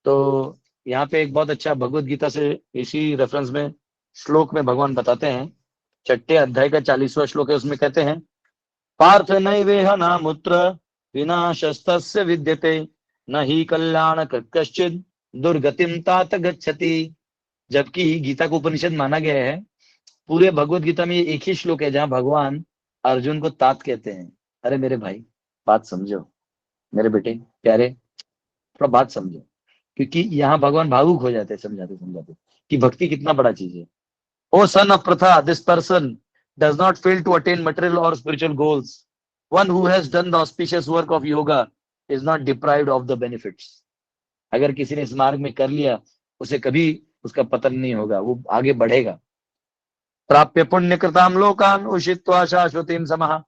तो यहाँ पे एक बहुत अच्छा भगवत गीता से इसी रेफरेंस में श्लोक में भगवान बताते हैं, 6 अध्याय का 40वां श्लोक है, उसमें कहते हैं, पार्थ नैवेह नामुत्र विनाशस्तस्य विद्यते, न ही कल्याण कश्चिद दुर्गतिम तात गच्छति। जबकि गीता को उपनिषद माना गया है, पूरे भगवत गीता में ये एक ही श्लोक है जहां भगवान अर्जुन को तात कहते हैं। अरे मेरे भाई, बात समझो, मेरे बेटे प्यारे, थोड़ा बात समझो, क्योंकि यहाँ भगवान भावुक हो जाते हैं समझाते समझाते कि भक्ति कितना बड़ा चीज है। ओ सन ऑफ प्रथा, this person does not fail to attain material or spiritual goals. One who has done the auspicious work of yoga is not deprived of the benefits. अगर किसी ने इस मार्ग में कर लिया, उसे कभी उसका पतन नहीं होगा, वो आगे बढ़ेगा। प्राप्य पुण्य कृताम लोकान उषित्वा शाश्वतीम समः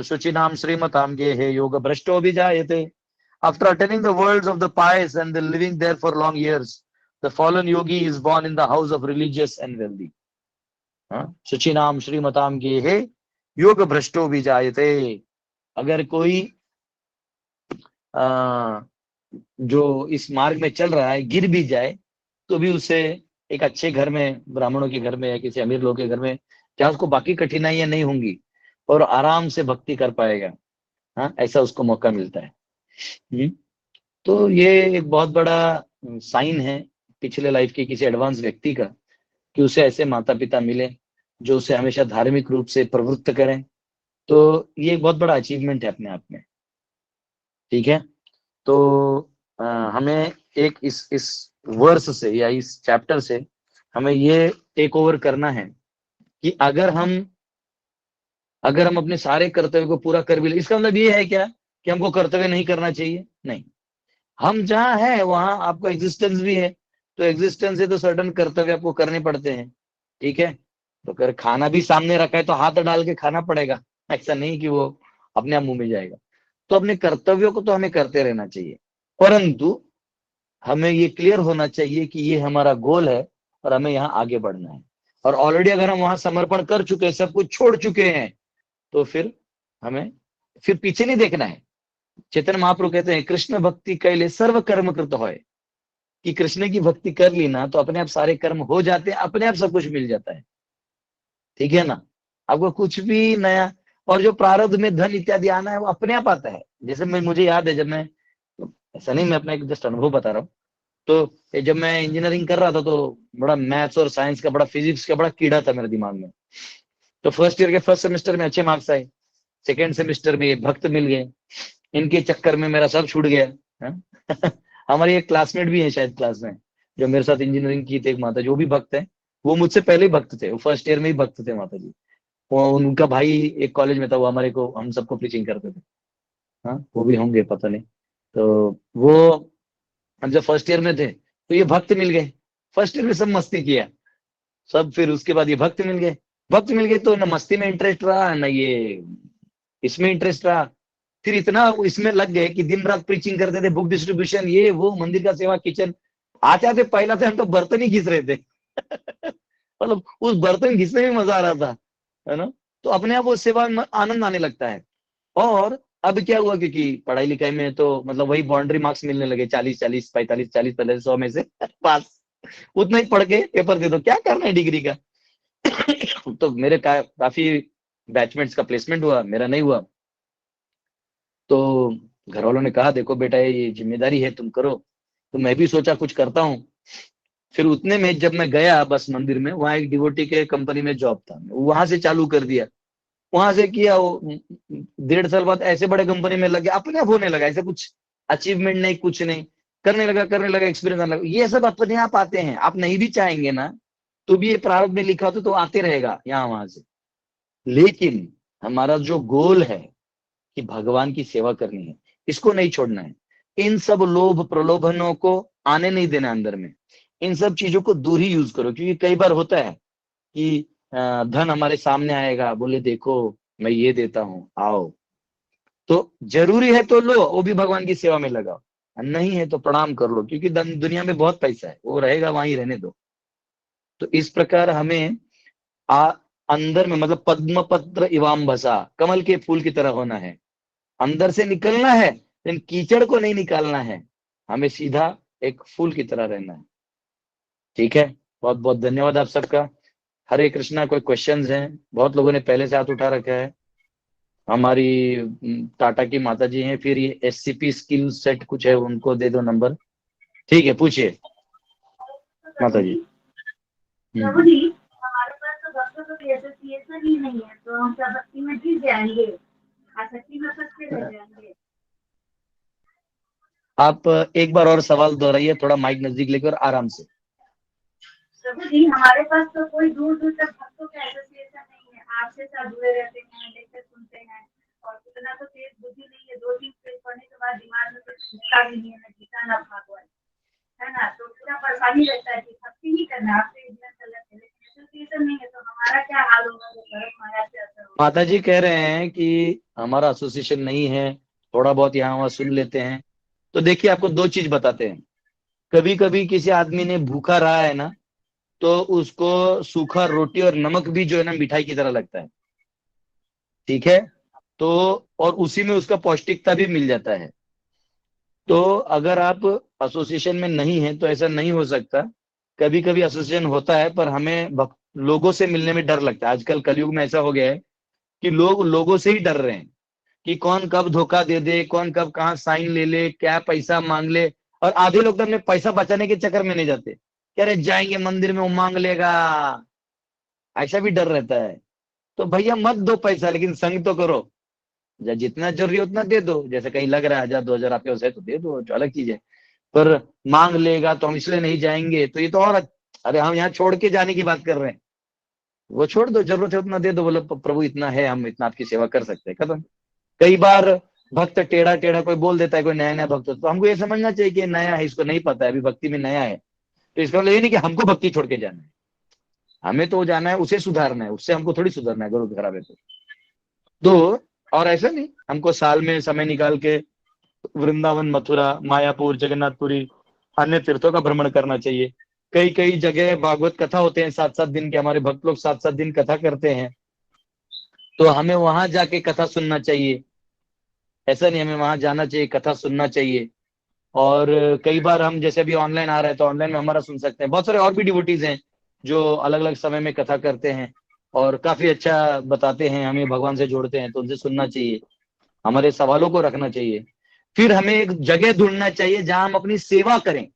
शुचिनाम श्रीमताम गेहे योग भ्रष्टो विजायते। After attaining the worlds of the pious and the living there for long years, the fallen yogi is born in the house of religious and wealthy. शुचिनाम श्रीमताम गेहे योग भ्रष्टो विजायते। अगर कोई जो इस मार्ग में चल रहा है गिर भी जाए, तो भी उसे एक अच्छे घर में, ब्राह्मणों के घर में या किसी अमीर लोग के घर में, जहाँ उसको बाकी कठिनाइयां नहीं होंगी और आराम से भक्ति कर पाएगा, हाँ, ऐसा उसको मौका मिलता है। तो ये एक बहुत बड़ा साइन है पिछले लाइफ के किसी एडवांस व्यक्ति का, कि उसे ऐसे माता पिता मिले जो उसे हमेशा धार्मिक रूप से प्रवृत्त करें। तो ये एक बहुत बड़ा अचीवमेंट है अपने आप में। ठीक है, तो हमें एक इस वर्स से या इस चैप्टर से हमें ये टेक ओवर करना है कि अगर हम अपने सारे कर्तव्य को पूरा कर भी ले, इसका मतलब ये है क्या कि हमको कर्तव्य नहीं करना चाहिए? नहीं, हम जहाँ है वहां आपका एग्जिस्टेंस भी है, तो एग्जिस्टेंस है तो सर्टन कर्तव्य आपको करने पड़ते हैं। ठीक है, तो अगर खाना भी सामने रखा है तो हाथ डाल के खाना पड़ेगा, ऐसा नहीं कि वो अपने आप मुंह में जाएगा। तो अपने कर्तव्यों को तो हमें करते रहना चाहिए, परंतु हमें ये क्लियर होना चाहिए कि ये हमारा गोल है और हमें यहाँ आगे बढ़ना है। और ऑलरेडी अगर हम वहां समर्पण कर चुके हैं, सब कुछ छोड़ चुके हैं, तो फिर हमें फिर पीछे नहीं देखना है। चैतन्य महाप्रभु कहते हैं, कृष्ण भक्ति कैले सर्व कर्म कृत होए, कि कृष्ण की भक्ति कर ली ना तो अपने आप सारे कर्म हो जाते हैं, अपने आप सब कुछ मिल जाता है। ठीक है ना, आपको कुछ भी नया, और जो प्रारब्ध में धन इत्यादि आना है वो अपने आप आता है। जैसे मुझे याद है, जब मैं, ऐसा नहीं, मैं अपना एक जस्ट अनुभव बता रहा हूँ, तो जब मैं इंजीनियरिंग कर रहा था तो बड़ा मैथ्स और साइंस का, बड़ा फिजिक्स का बड़ा कीड़ा था मेरे दिमाग में। तो फर्स्ट ईयर के फर्स्ट सेमेस्टर में अच्छे मार्क्स आए, सेकेंड सेमेस्टर में भक्त मिल गए, इनके चक्कर में मेरा सब छूट गया। हमारे एक क्लासमेट भी है शायद क्लास में, जो मेरे साथ इंजीनियरिंग की थी, एक माता जो भी भक्त है, वो मुझसे पहले ही भक्त थे, वो फर्स्ट ईयर में ही भक्त थे माता जी। वो उनका भाई एक कॉलेज में था, वो हमारे को, हम सबको प्रीचिंग करते थे। हाँ, वो भी होंगे पता नहीं। तो वो, हम जब फर्स्ट ईयर में थे तो ये भक्त मिल गए, फर्स्ट ईयर में सब मस्ती किया सब, फिर उसके बाद ये भक्त मिल गए। भक्त मिल गए तो न मस्ती में इंटरेस्ट रहा, न ये इसमें इंटरेस्ट रहा। फिर इतना इसमें लग गए कि दिन रात प्रीचिंग करते थे, बुक डिस्ट्रीब्यूशन, ये वो, मंदिर का सेवा, किचन। आते आते पहला से हम तो बर्तन ही घिस रहे थे। मतलब उस बर्तन घिसने में मजा आ रहा था, है ना। तो अपने आप वो सेवा में आनंद आने लगता है। और अब क्या हुआ, क्योंकि पढ़ाई लिखाई में तो मतलब वही बाउंड्री मार्क्स मिलने लगे, 40 40 45 40 45 100 में से पास। उतना ही पढ़ के पेपर दे दो, क्या करना है डिग्री का। तो मेरे काफी बैचमेट्स का प्लेसमेंट हुआ, मेरा नहीं हुआ। तो घर वालों ने कहा, देखो बेटा ये जिम्मेदारी है, तुम करो। तो मैं भी सोचा कुछ करता हूँ। फिर उतने में जब मैं गया बस मंदिर में, वहां एक डिवोटी के कंपनी में जॉब था, वहां से चालू कर दिया, वहां से किया। वो 1.5 साल बाद ऐसे बड़े कंपनी में लग गया, अपने आप होने लगा, ऐसे कुछ अचीवमेंट नहीं, कुछ नहीं, करने लगा, एक्सपीरियंस आने लगा। ये सब अपने आप आते हैं, आप नहीं भी चाहेंगे ना, तो भी ये प्रारब्ध में लिखा तो आते रहेगा यहाँ वहां से। लेकिन हमारा जो गोल है कि भगवान की सेवा करनी है, इसको नहीं छोड़ना है। इन सब लोभ प्रलोभनों को आने नहीं देना अंदर में, इन सब चीजों को दूर ही यूज करो। क्योंकि कई बार होता है कि धन हमारे सामने आएगा, बोले देखो मैं ये देता हूँ, आओ, तो जरूरी है तो लो, वो भी भगवान की सेवा में लगाओ, नहीं है तो प्रणाम कर लो, क्योंकि दुनिया में बहुत पैसा है, वो रहेगा वहीं, रहने दो। तो इस प्रकार हमें आ, अंदर में मतलब पद्म पत्र इवाम बसा, कमल के फूल की तरह होना है, अंदर से निकलना है, लेकिन कीचड़ को नहीं निकालना है, हमें सीधा एक फूल की तरह रहना है। ठीक है, बहुत बहुत धन्यवाद आप सबका। हरे कृष्णा। कोई क्वेश्चंस हैं? बहुत लोगों ने पहले से हाथ उठा रखा है। हमारी टाटा की माता जी हैं, फिर ये SCP स्किल सेट कुछ है, उनको दे दो नंबर। ठीक है, पूछिए माता जी। प्रभु जी, हमारे पास तो भक्तों को एसोसिएशन ही नहीं है, तो हम क्या भक्ति में गिर जाएंगे, आसक्ति में फंस के रह जाएंगे। आप एक बार और सवाल दोहराइए, थोड़ा माइक नजदीक लेकर आराम से। प्रभु जी, हमारे पास तो कोई दूर दूर तक भक्तों का एसोसिएशन नहीं है, आपसे साथ जुड़े रहते हैं, लेक्चर सुनते हैं, और इतना तो तेज बुद्धि नहीं है, 2-3 पेज पढ़ने के बाद दिमाग में कुछ घुसता भी नहीं है, ना गीता ना भागवत, है ना। तो इतना परेशानी रहता है कि भक्ति ही करना है, आपसे जीवन चलना है, लेकिन एसोसिएशन नहीं है, तो हमारा क्या हाल होगा, जो भरत माया से असर होगा। माता जी कह रहे हैं कि हमारा एसोसिएशन नहीं है, थोड़ा बहुत यहाँ वहाँ सुन लेते हैं। तो देखिए, आपको दो चीज बताते हैं। कभी कभी किसी आदमी ने भूखा रहा है ना, तो उसको सूखा रोटी और नमक भी जो है ना मिठाई की तरह लगता है। ठीक है, तो और उसी में उसका पौष्टिकता भी मिल जाता है। तो अगर आप एसोसिएशन में नहीं है तो ऐसा नहीं हो सकता। कभी कभी एसोसिएशन होता है, पर हमें लोगों से मिलने में डर लगता है। आजकल कलयुग में ऐसा हो गया है कि लोग लोगों से ही डर रहे हैं, कि कौन कब धोखा दे दे, कौन कब कहाँ साइन ले ले, क्या पैसा मांग ले। और आधे लोग तो अपने पैसा बचाने के चक्कर में नहीं जाते, कह रहे जाएंगे मंदिर में वो मांग लेगा, ऐसा भी डर रहता है। तो भैया मत दो पैसा, लेकिन संग तो करो, जितना जरूरी है उतना दे दो। जैसे कहीं लग रहा है 1000-2000 आपके पास है तो दे दो, जो अलग चीज है। पर मांग लेगा तो हम इसलिए नहीं जाएंगे, तो ये तो और अरे हम यहाँ छोड़ के जाने की बात कर रहे हैं। वो छोड़ दो, जरूरत है उतना दे दो, बोलो प्रभु इतना है, हम इतना आपकी सेवा कर सकते हैं, खत्म। कई बार भक्त टेढ़ा टेढ़ा कोई बोल देता है, कोई नया नया भक्त, तो हमको ये समझना चाहिए कि नया है, इसको नहीं पता है, अभी भक्ति में नया है। तो इसका मतलब ये नहीं कि हमको भक्ति छोड़ के जाना है, हमें तो जाना है, उसे सुधारना है, उससे हमको थोड़ी सुधारना है, गुरु खराब है तो। और ऐसा नहीं, हमको साल में समय निकाल के वृंदावन, मथुरा, मायापुर, जगन्नाथपुरी, अन्य तीर्थों का भ्रमण करना चाहिए। कई कई जगह भागवत कथा होते हैं 7-7 दिन के, हमारे भक्त लोग 7-7 दिन कथा करते हैं, तो हमें वहां जाके कथा सुनना चाहिए। ऐसा नहीं, हमें वहां जाना चाहिए, कथा सुनना चाहिए। और कई बार हम जैसे अभी ऑनलाइन आ रहे हैं तो ऑनलाइन में हमारा सुन सकते हैं। बहुत सारे और भी डिवोटीज हैं जो अलग अलग समय में कथा करते हैं और काफी अच्छा बताते हैं, हमें भगवान से जोड़ते हैं, तो उनसे सुनना चाहिए, हमारे सवालों को रखना चाहिए। फिर हमें एक जगह ढूंढना चाहिए जहां हम अपनी सेवा करें।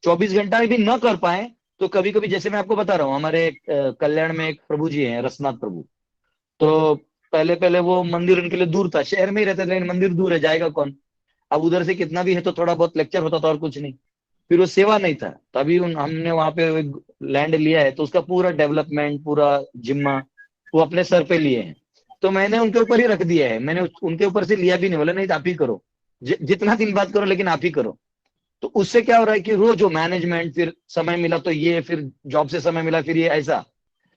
24 घंटा में भी न कर पाए तो कभी कभी, जैसे मैं आपको बता रहा हूँ, हमारे कल्याण में एक प्रभु जी हैं, रसनाथ प्रभु। तो पहले पहले वो मंदिर उनके लिए दूर था, शहर में ही रहते थे, लेकिन मंदिर दूर है, जाएगा कौन। अब उधर से कितना भी है तो थोड़ा बहुत लेक्चर होता था और कुछ नहीं। फिर वो सेवा नहीं था, तभी हमने वहां पे लैंड लिया है, तो उसका पूरा डेवलपमेंट, पूरा जिम्मा वो अपने सर पे लिए हैं। तो मैंने उनके ऊपर ही रख दिया है, मैंने उनके ऊपर से लिया भी नहीं, बोला नहीं आप ही करो, जितना दिन बात करो लेकिन आप ही करो। तो उससे क्या हो रहा है कि रोज जो मैनेजमेंट, फिर समय मिला तो ये, फिर जॉब से समय मिला, फिर ये, ऐसा।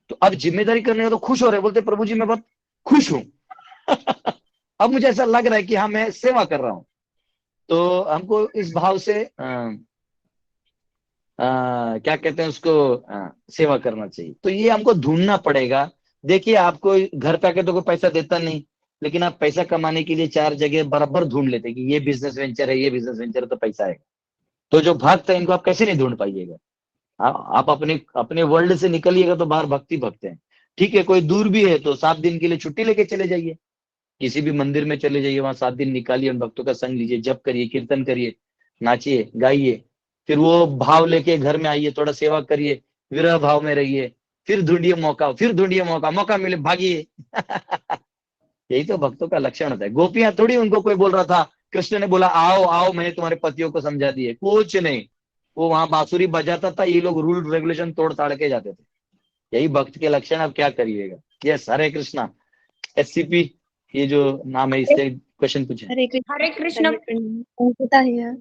तो अब जिम्मेदारी करने का तो खुश हो रहे, बोलते प्रभु जी मैं बहुत खुश हूं। अब मुझे ऐसा लग रहा है कि हाँ मैं सेवा कर रहा हूं। तो हमको इस भाव से क्या कहते हैं उसको, सेवा करना चाहिए। तो ये हमको ढूंढना पड़ेगा। देखिए, आपको घर पे आके तो कोई पैसा देता नहीं, लेकिन आप पैसा कमाने के लिए 4 जगह बराबर ढूंढ लेते कि ये बिजनेस वेंचर है, ये बिजनेस वेंचर है, तो पैसा है। तो जो भक्त है इनको आप कैसे नहीं ढूंढ पाइएगा। आप अपने अपने वर्ल्ड से निकलिएगा तो बाहर भक्ति भक्त हैं। ठीक है, कोई दूर भी है तो 7 दिन के लिए छुट्टी लेके चले जाइए, किसी भी मंदिर में चले जाइए, वहां 7 दिन निकालिए, उन भक्तों का संग लीजिए, जप करिए, कीर्तन करिए, नाचिए गाइए। फिर वो भाव लेके घर में आइए, थोड़ा सेवा करिए, विरह भाव में रहिए, फिर ढूंढिए मौका, फिर ढूंढिए मौका, मौका मिले भागिए। यही तो भक्तों का लक्षण होता है। गोपियां थोड़ी, उनको कोई बोल रहा था, कृष्ण ने बोला आओ आओ मैंने तुम्हारे पतियों को समझा दिए, कुछ नहीं। वो वहां बांसुरी बजाता था, ये लोग रूल रेगुलेशन तोड़ ताड़ के जाते थे। यही भक्त के लक्षण, अब क्या करिएगा। यस, हरे कृष्णा। SCP ये जो नाम है, इससे क्वेश्चन पूछे। हरे कृष्ण अंकिता है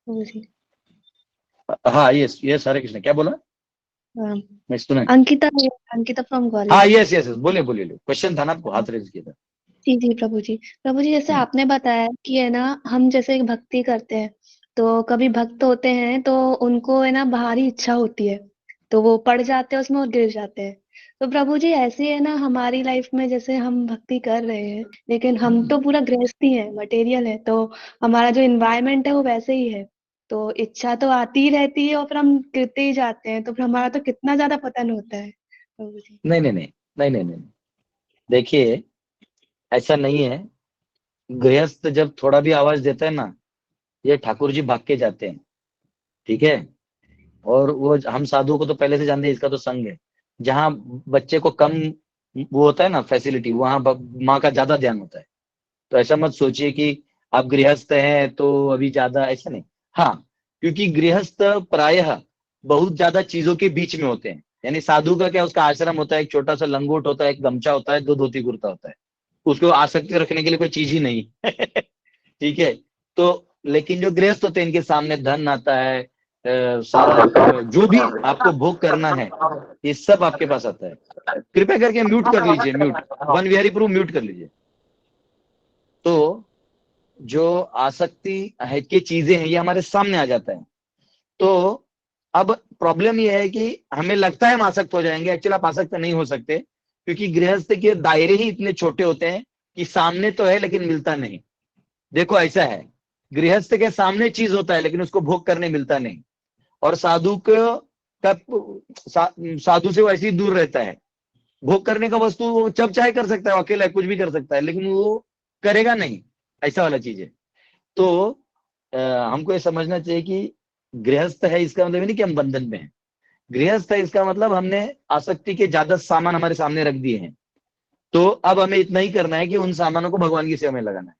जी। हाँ यस यस, हरे कृष्ण, क्या बोला मैं सुना। अंकिता है, अंकिता फ्रॉम हाँ ग्वालियर। यस यस, बोलिए बोलिए, क्वेश्चन था ना आपको, हाथ रेज किया था। जी जी प्रभु जी। प्रभु जी जैसे आपने बताया कि है ना, हम जैसे भक्ति करते हैं तो कभी भक्त होते हैं तो उनको है ना बाहरी इच्छा होती है, तो वो पड़ जाते हैं उसमें और गिर जाते हैं। तो प्रभु जी ऐसी है ना हमारी लाइफ में, जैसे हम भक्ति कर रहे हैं लेकिन हम तो पूरा गृहस्थी है, मटेरियल है, तो हमारा जो इन्वायरमेंट है वो वैसे ही है, तो इच्छा तो आती ही रहती है और फिर हम गिरते ही जाते हैं, तो फिर हमारा तो कितना ज्यादा पतन होता है प्रभु जी। नहीं नहीं नहीं नहीं नहीं नहीं, देखिए ऐसा नहीं है। गृहस्थ जब थोड़ा भी आवाज देता है ना, ये ठाकुर जी भाग के जाते हैं, ठीक है। और वो हम साधुओं को तो पहले से जानते हैं, इसका तो संग है। जहाँ बच्चे को कम वो होता है ना फैसिलिटी, वहां माँ का ज्यादा ध्यान होता है। तो ऐसा मत सोचिए कि आप गृहस्थ हैं तो अभी ज्यादा, ऐसा नहीं। हाँ, क्योंकि गृहस्थ प्रायः बहुत ज्यादा चीजों के बीच में होते हैं। यानी साधु का क्या, उसका आश्रम होता है, एक छोटा सा लंगोट होता है, एक गमछा होता है, दो धोती कुर्ता होता है, उसको आसक्ति रखने के लिए कोई चीज ही नहीं। ठीक है। तो लेकिन जो गृहस्थ होते हैं, इनके सामने धन आता है, सारा जो भी आपको भोग करना है, ये सब आपके पास आता है। कृपया करके म्यूट कर लीजिए, म्यूट, वन विहारी प्रभु म्यूट कर लीजिए। तो जो आसक्ति है की चीजें हैं, ये हमारे सामने आ जाता है। तो अब प्रॉब्लम ये है कि हमें लगता है हम आसक्त हो जाएंगे, एक्चुअली आप आसक्त नहीं हो सकते, क्योंकि गृहस्थ के दायरे ही इतने छोटे होते हैं कि सामने तो है लेकिन मिलता नहीं। देखो ऐसा है, गृहस्थ के सामने चीज होता है लेकिन उसको भोग करने मिलता नहीं। और साधु का साधु से वो ऐसे ही दूर रहता है। भोग करने का वस्तु वो जब चाहे कर सकता है, अकेला कुछ भी कर सकता है, लेकिन वो करेगा नहीं, ऐसा वाला चीज है। तो हमको ये समझना चाहिए कि गृहस्थ है इसका मतलब नहीं कि हम बंधन में हैं। गृहस्थ है इसका मतलब हमने आसक्ति के ज्यादा सामान हमारे सामने रख दिए हैं। तो अब हमें इतना ही करना है कि उन सामानों को भगवान की सेवा में लगाना है।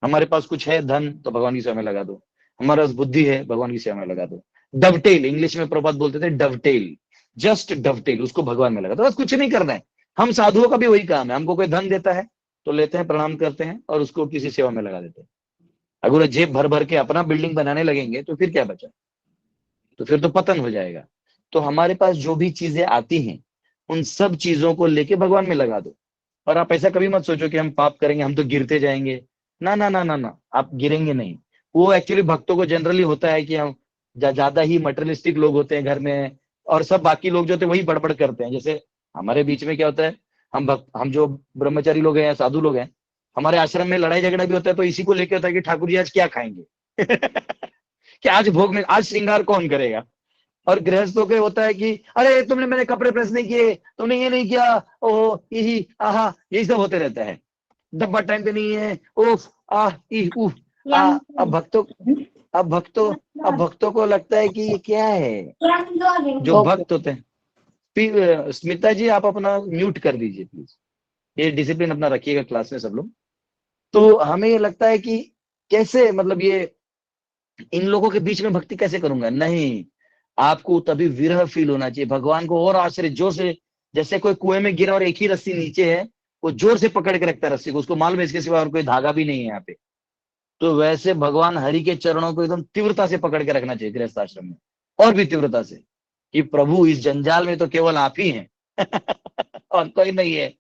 हमारे पास कुछ है धन, तो भगवान की सेवा में लगा दो। हमारे पास बुद्धि है, भगवान की सेवा में लगा दो। डवटेल, इंग्लिश में प्रभुपाद बोलते थे डवटेल, जस्ट डवटेल, उसको भगवान में लगा दो, बस कुछ नहीं करना है। हम साधुओं का भी वही काम है, हमको कोई धन देता है तो लेते हैं, प्रणाम करते हैं और उसको किसी सेवा में लगा देते हैं। अगर वो जेब भर भर के अपना बिल्डिंग बनाने लगेंगे तो फिर क्या बचा, तो फिर तो पतन हो जाएगा। तो हमारे पास जो भी चीजें आती हैं, उन सब चीजों को लेके भगवान में लगा दो। और आप ऐसा कभी मत सोचो कि हम पाप करेंगे हम तो गिरते जाएंगे। ना ना ना ना ना, आप गिरेंगे नहीं। वो एक्चुअली भक्तों को जनरली होता है कि हम ज्यादा ही मटेरियलिस्टिक लोग होते हैं घर में, और सब बाकी लोग जो होते हैं वही बड़बड़ करते हैं। जैसे हमारे बीच में क्या होता है, हम जो ब्रह्मचारी लोग हैं या साधु लोग हैं, हमारे आश्रम में लड़ाई झगड़ा भी होता है तो इसी को लेकर होता है कि ठाकुर जी आज क्या खाएंगे। कि आज भोग में, आज श्रृंगार कौन करेगा। और गृहस्थों के होता है कि अरे तुमने मेरे कपड़े प्रेस नहीं किए, तुमने ये नहीं किया, ओहो यही आहा, यही सब होते रहता है। डब्बा टाइम पे नहीं है, उफ आह ई उफ आ। अब भक्तों को लगता है कि ये क्या है, जो भक्त होते हैं। स्मिता जी आप अपना म्यूट कर दीजिए प्लीज, ये डिसिप्लिन अपना रखिएगा क्लास में सब लोग। तो हमें ये लगता है कि कैसे, मतलब ये इन लोगों के बीच में भक्ति कैसे करूंगा, नहीं। आपको तभी विरह फील होना चाहिए भगवान को, और आश्रय जोर से, जैसे कोई कुएं में गिरा और एक ही रस्सी नीचे है, वो जोर से पकड़ के रखता है रस्सी को, उसको मालूम है इसके सिवा और कोई धागा भी नहीं है यहाँ पे। तो वैसे भगवान हरि के चरणों को एकदम तीव्रता से पकड़ के रखना चाहिए गृहस्थ आश्रम में, और भी तीव्रता से, कि प्रभु इस जंजाल में तो केवल आप ही हैं। और कोई नहीं है।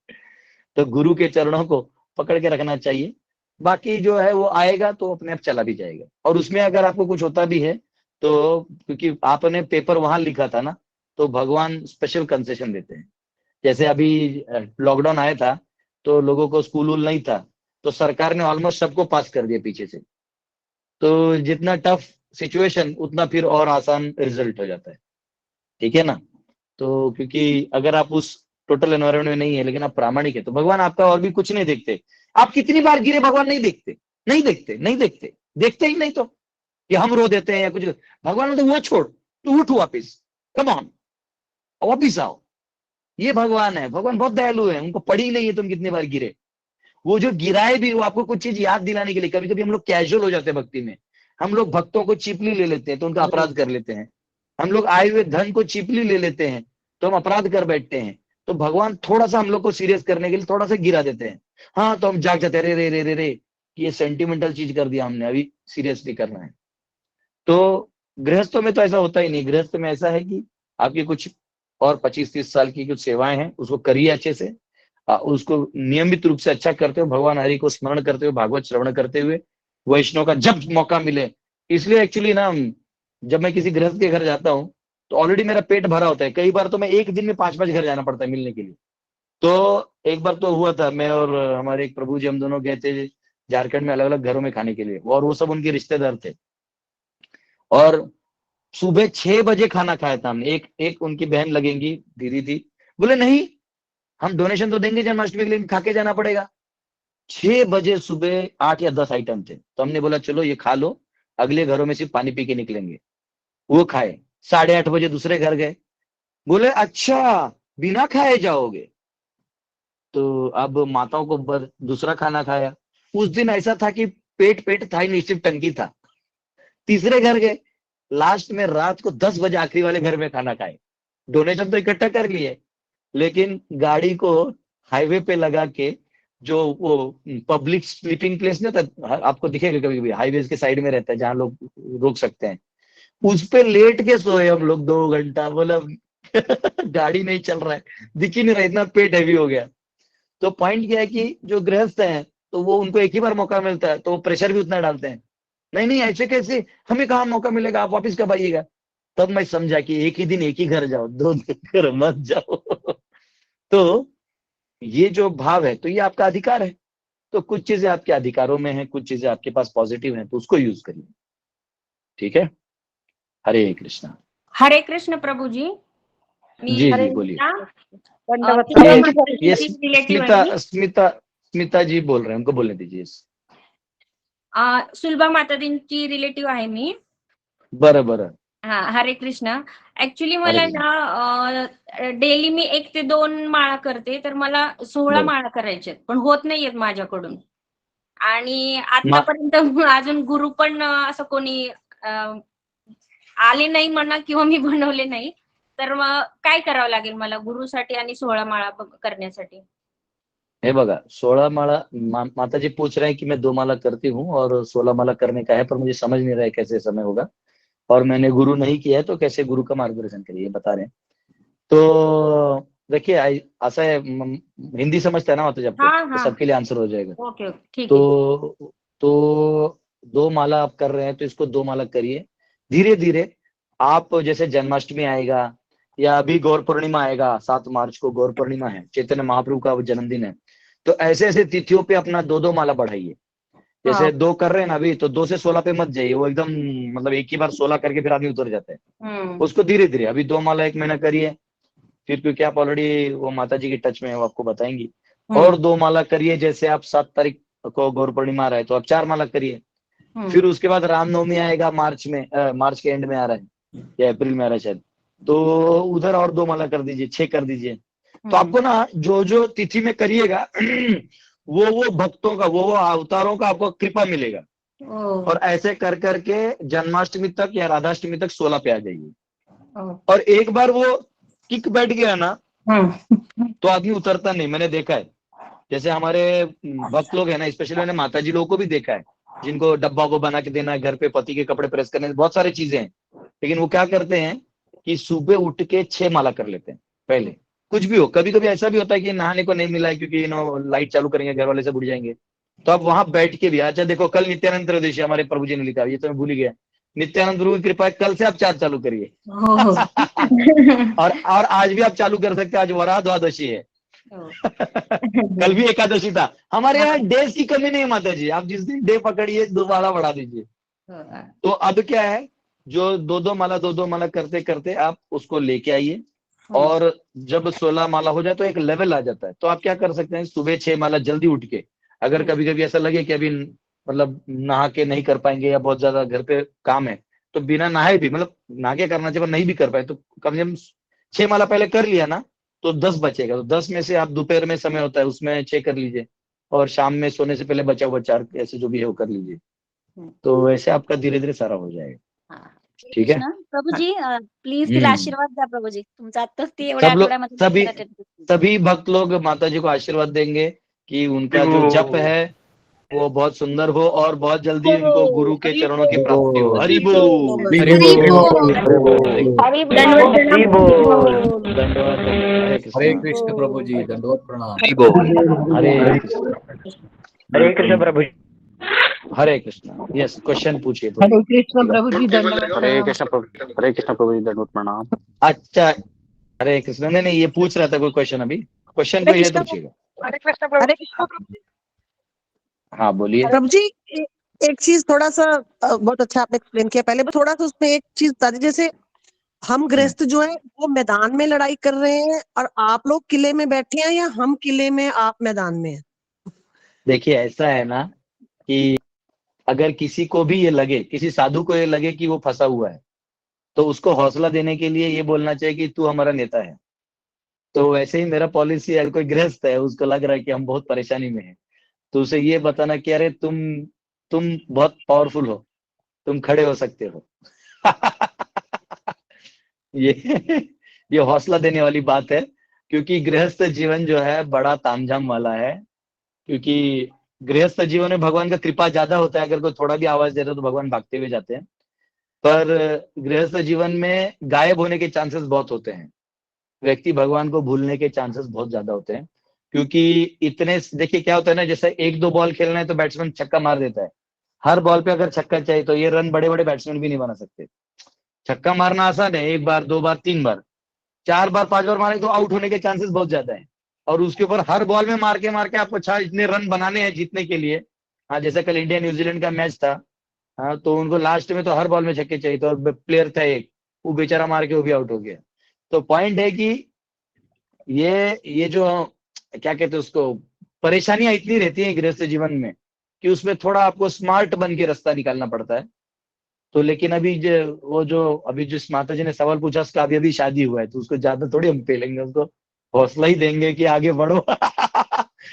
तो गुरु के चरणों को पकड़ के रखना चाहिए। बाकी जो है वो आएगा तो अपने आप चला भी जाएगा। और उसमें अगर आपको कुछ होता भी है तो, क्योंकि आपने पेपर वहां लिखा था ना, तो भगवान स्पेशल कंसेशन देते हैं। जैसे अभी लॉकडाउन आया था तो लोगों को स्कूल वूल नहीं था, तो सरकार ने ऑलमोस्ट सबको पास कर दिया पीछे से। तो जितना टफ सिचुएशन उतना फिर और आसान रिजल्ट हो जाता है, ठीक है ना। तो क्योंकि अगर आप उस टोटल एनवायरमेंट में नहीं है लेकिन आप प्रामाणिक है, तो भगवान आपका और भी कुछ नहीं देखते। आप कितनी बार गिरे भगवान नहीं देखते, नहीं देखते, नहीं देखते, देखते ही नहीं। तो कि हम रो देते हैं या कुछ, भगवान तो वो छोड़, तू उठ वापिस, कम ऑन वापिस आओ। ये भगवान है, भगवान बहुत दयालु है, उनको पड़ी नहीं है तुम कितनी बार गिरे। वो जो गिराए भी, वो आपको कुछ चीज याद दिलाने के लिए। कभी कभी हम लोग कैजुअल हो जाते हैं भक्ति में, हम लोग भक्तों को चीपली ले लेते हैं तो उनका अपराध कर लेते हैं। हम लोग आए हुए धन को चीपली ले लेते हैं तो हम अपराध कर बैठते हैं। तो भगवान थोड़ा सा हम लोग को सीरियस करने के लिए थोड़ा सा गिरा देते हैं। हाँ, तो हम जाग जाते हैं, रे रे रे रे रे, कि ये सेंटिमेंटल चीज कर दिया हमने, अभी सीरियसली करना है। तो गृहस्थों में तो ऐसा होता ही नहीं। गृहस्थ में ऐसा है कि आपकी कुछ और 25-30 साल की कुछ सेवाएं हैं, उसको करिए अच्छे से, उसको नियमित रूप से अच्छा करते हुए, भगवान हरि को स्मरण करते हुए, भागवत श्रवण करते हुए, वैष्णव का जब मौका मिले। इसलिए एक्चुअली ना, जब मैं किसी गृहस्थ के घर जाता हूँ तो ऑलरेडी मेरा पेट भरा होता है। कई बार तो मैं एक दिन में 5-5 घर जाना पड़ता है मिलने के लिए। तो एक बार तो हुआ था, मैं और हमारे एक प्रभु जी, हम दोनों गए थे झारखंड में अलग अलग घरों में खाने के लिए, और वो सब उनके रिश्तेदार थे। और सुबह 6 बजे खाना खाया था हमने। एक उनकी बहन लगेंगी, दीदी थी, बोले नहीं हम डोनेशन तो देंगे जन्माष्टमी के लिए, खा के जाना पड़ेगा। 6 बजे सुबह 8 या 10 आइटम थे, तो हमने बोला चलो ये खा लो, अगले घरों में सिर्फ पानी पी के निकलेंगे। वो खाए। 8:30 बजे दूसरे घर गए, बोले अच्छा बिना खाए जाओगे। तो अब माताओं को दूसरा खाना खाया। उस दिन ऐसा था कि पेट पेट था ही नहीं, सिर्फ टंकी था। तीसरे घर गए, लास्ट में रात को 10 बजे आखिरी वाले घर में खाना खाए। डोनेशन तो इकट्ठा कर लिए, लेकिन गाड़ी को हाईवे पे लगा के, जो वो पब्लिक स्लीपिंग प्लेस नहीं था, आपको दिखेगा कभी कभी हाईवे के साइड में रहता है जहां लोग रोक सकते हैं, उस पे लेट के सोए हम लोग 2 घंटा। बोला गाड़ी नहीं चल रहा है, दिख ही नहीं रहा, इतना पेट हैवी हो गया। तो पॉइंट क्या है कि जो गृहस्थ हैं तो वो, उनको एक ही बार मौका मिलता है, तो वो प्रेशर भी उतना डालते हैं, नहीं नहीं ऐसे कैसे, हमें कहाँ मौका मिलेगा, आप वापिस कब आइएगा। तब मैं समझा कि एक ही दिन एक ही घर जाओ, 2 घर मत जाओ। तो ये जो भाव है, तो ये आपका अधिकार है। तो कुछ चीजें आपके अधिकारों में है, कुछ चीजें आपके पास पॉजिटिव है, तो उसको यूज करिए। ठीक है, हरे कृष्णा। हरे कृष्ण प्रभु जी। मी जी हरे जी बोलिए। कृष्णा ये रिलेटिव्ह आहे स्मिता जी बोल रहे हैं, उनको बोलने दीजिए। सुलभा माताजींची रिलेटिव्ह आहे मी। बरं बरं। हा, हरे कृष्णा। ऍक्च्युली हरे मला कृष्ण. ना डेली मी 1 ते 2 माळा करते, तर मला 16 बरं. माळा करायच्यात, पण होत नाहीयेत माझ्याकडून. आणि मा आतापर्यंत अजून गुरु पण असं कोणी आले नाही म्हणा, किंवा मी बनवले नाही. तर मग काय करावं लागेल मला गुरुसाठी आणि 16 माळा करण्यासाठी? हे बघा, 16 माला माता जी पूछ रहे हैं कि मैं 2 माला करती हूँ और 16 माला करने का है, पर मुझे समझ नहीं रहा है कैसे समय होगा, और मैंने गुरु नहीं किया है, तो कैसे गुरु का मार्गदर्शन करिए, बता रहे हैं। तो देखिए, ऐसा है, हिंदी समझता है ना माता जी आपको, हाँ तो हाँ, सबके लिए आंसर हो जाएगा। ओके ओके, ठीक है। तो 2 माला आप कर रहे हैं, तो इसको 2 माला करिए। धीरे धीरे आप, जैसे जन्माष्टमी आएगा या अभी गौर पूर्णिमा आएगा, 7 मार्च को गौर पूर्णिमा है, चैतन्य महाप्रभु का जन्मदिन है, तो ऐसे ऐसे तिथियों पे अपना 2-2 माला बढ़ाइए। जैसे 2 कर रहे हैं ना अभी, तो 2 से 16 पे मत जाइए, वो एकदम मतलब एक ही बार 16 करके फिर आदमी उतर जाता है। उसको धीरे धीरे अभी 2 माला 1 महीना करिए, फिर क्योंकि आप ऑलरेडी वो माता जी की टच में है, वो आपको बताएंगी। और 2 माला करिए, जैसे आप 7 तारीख को गौर पूर्णिमा आ रहा है, तो आप 4 माला करिए। फिर उसके बाद रामनवमी आएगा मार्च में, मार्च के एंड में आ रहा है या अप्रैल में आ रहा है शायद, तो उधर और 2 माला कर दीजिए, 6 कर दीजिए। तो आपको ना जो जो तिथि में करिएगा वो भक्तों का, वो अवतारों का आपको कृपा मिलेगा। और ऐसे कर करके जन्माष्टमी तक या राधाष्टमी तक 16 पे आ जाइए। और एक बार वो किक बैठ गया ना, तो आदमी उतरता नहीं, मैंने देखा है। जैसे हमारे भक्त लोग है ना, स्पेशली मैंने माता जी लोगों को भी देखा है, जिनको डब्बा को बना के देना है, घर पे पति के कपड़े प्रेस करने, बहुत सारी चीजें हैं, लेकिन वो क्या करते हैं कि सुबह उठ के 6 माला कर लेते हैं पहले। कुछ भी हो, कभी कभी ऐसा भी होता है कि नहाने को नहीं मिला है, क्योंकि लाइट चालू करेंगे, घर वाले से बुझ जाएंगे, तो आप वहां बैठ के भी, अच्छा देखो कल नित्यानंद त्रयोदशी हमारे प्रभु जी ने लिखा, ये तो मैं भूल ही गया, नित्यानंद प्रभु की कृपा है, कल से आप 4 चालू करिए। और आज भी आप चालू कर सकते हैं, आज वराह द्वादशी है। कल भी एकादशी था। हमारे यहाँ डेज की कमी नहीं माता जी, आप जिस दिन डे पकड़िए 2 माला बढ़ा दीजिए। तो अब क्या है, जो 2-2 माला 2-2 माला करते करते आप उसको लेके आइए, और जब 16 माला हो जाए तो एक लेवल आ जाता है। तो आप क्या कर सकते हैं, सुबह 6 माला जल्दी उठ के, अगर कभी कभी ऐसा लगे कि अभी मतलब नहा के नहीं कर पाएंगे या बहुत ज्यादा घर पे काम है, तो बिना नहाए भी, मतलब नहा के करना चाहिए पर नहीं भी कर पाए, तो कम से कम 6 माला पहले कर लिया ना, तो 10 बचेगा। तो 10 में से आप दोपहर में समय होता है उसमें 6 कर लीजिए, और शाम में सोने से पहले बचा हुआ 4 ऐसे जो भी है वो कर लीजिए। तो वैसे आपका धीरे धीरे सारा हो जाएगा। ठीक है प्रभूजी, प्लीज तिला आशीर्वाद द्या प्रभूजी, तुमचा आता ते एवढ्या सब लोग, आठवड्यामध्ये सभी भक्त लोग माता जी को आशीर्वाद देंगे कि उनका जो जप है वो बहुत सुंदर हो और बहुत जल्दी उनको गुरु के चरणों की प्राप्ति हो। हरि बोल। हरि बोल। दंडवत हरे कृष्ण। हरे कृष्ण प्रभु जी, दंडवत प्रणाम। हरे कृष्ण प्रभु। हरे कृष्ण। यस, क्वेश्चन पूछिए। हरे कृष्ण प्रभु जी, दंडवत हरे प्रणाम। कृष्ण प्रभु जी, दंडवत प्रणाम। अच्छा, हरे कृष्ण। नहीं, ये पूछ रहा था कोई क्वेश्चन। अभी क्वेश्चन कोई है तो पूछिएगा। हरे कृष्ण प्रभु जी। हाँ बोलिए। प्रभु जी, एक चीज थोड़ा सा बहुत अच्छा आपने एक्सप्लेन किया। पहले थोड़ा सा उसमें एक चीज बता दीजिए। जैसे हम गृहस्थ जो है वो मैदान में लड़ाई कर रहे हैं और आप लोग किले में बैठे हैं, या हम किले में आप मैदान में हैं? देखिए, ऐसा है ना कि अगर किसी को भी ये लगे, किसी साधु को ये लगे कि वो फंसा हुआ है, तो उसको हौसला देने के लिए ये बोलना चाहिए कि तू हमारा नेता है। तो वैसे ही मेरा पॉलिसी है, कोई गृहस्थ है उसको लग रहा है कि हम बहुत परेशानी में हैं, तो उसे ये बताना कि अरे तुम बहुत पावरफुल हो, तुम खड़े हो सकते हो। ये हौसला देने वाली बात है, क्योंकि गृहस्थ जीवन जो है बड़ा तामझाम वाला है। क्योंकि गृहस्थ जीवन में भगवान का कृपा ज्यादा होता है। अगर कोई थोड़ा भी आवाज दे रहा है तो भगवान भागते हुए जाते हैं। पर गृहस्थ जीवन में गायब होने के चांसेस बहुत होते हैं। व्यक्ति भगवान को भूलने के चांसेस बहुत ज्यादा होते हैं। क्योंकि इतने, देखिए क्या होता है ना, जैसे 1-2 बॉल खेलना है तो बैट्समैन छक्का मार देता है। हर बॉल पे अगर छक्का चाहिए तो ये रन बड़े बड़े बैट्समैन भी नहीं बना सकते। छक्का मारना आसान है, 1 बार 2 बार 3 बार, 4 बार 5 बार मारे तो आउट होने के चांसेस बहुत ज्यादा है। और उसके ऊपर हर बॉल में मार के आपको इतने रन बनाने हैं जीतने के लिए। हाँ, जैसे कल इंडिया न्यूजीलैंड का मैच था। हाँ, तो उनको लास्ट में तो हर बॉल में छक्के चाहिए थे, और प्लेयर था एक, वो बेचारा मार के वो भी आउट हो गया। तो पॉइंट है कि ये जो क्या कहते हैं उसको, परेशानियां इतनी रहती हैं गृहस्थ जीवन में कि उसमें थोड़ा आपको स्मार्ट बन के रास्ता निकालना पड़ता है। तो लेकिन अभी अभी जिस माता जी ने सवाल पूछा, उसका अभी शादी हुआ है, तो उसको ज्यादा थोड़ी हम पेलेंगे, उसको हौसला ही देंगे कि आगे बढ़ो।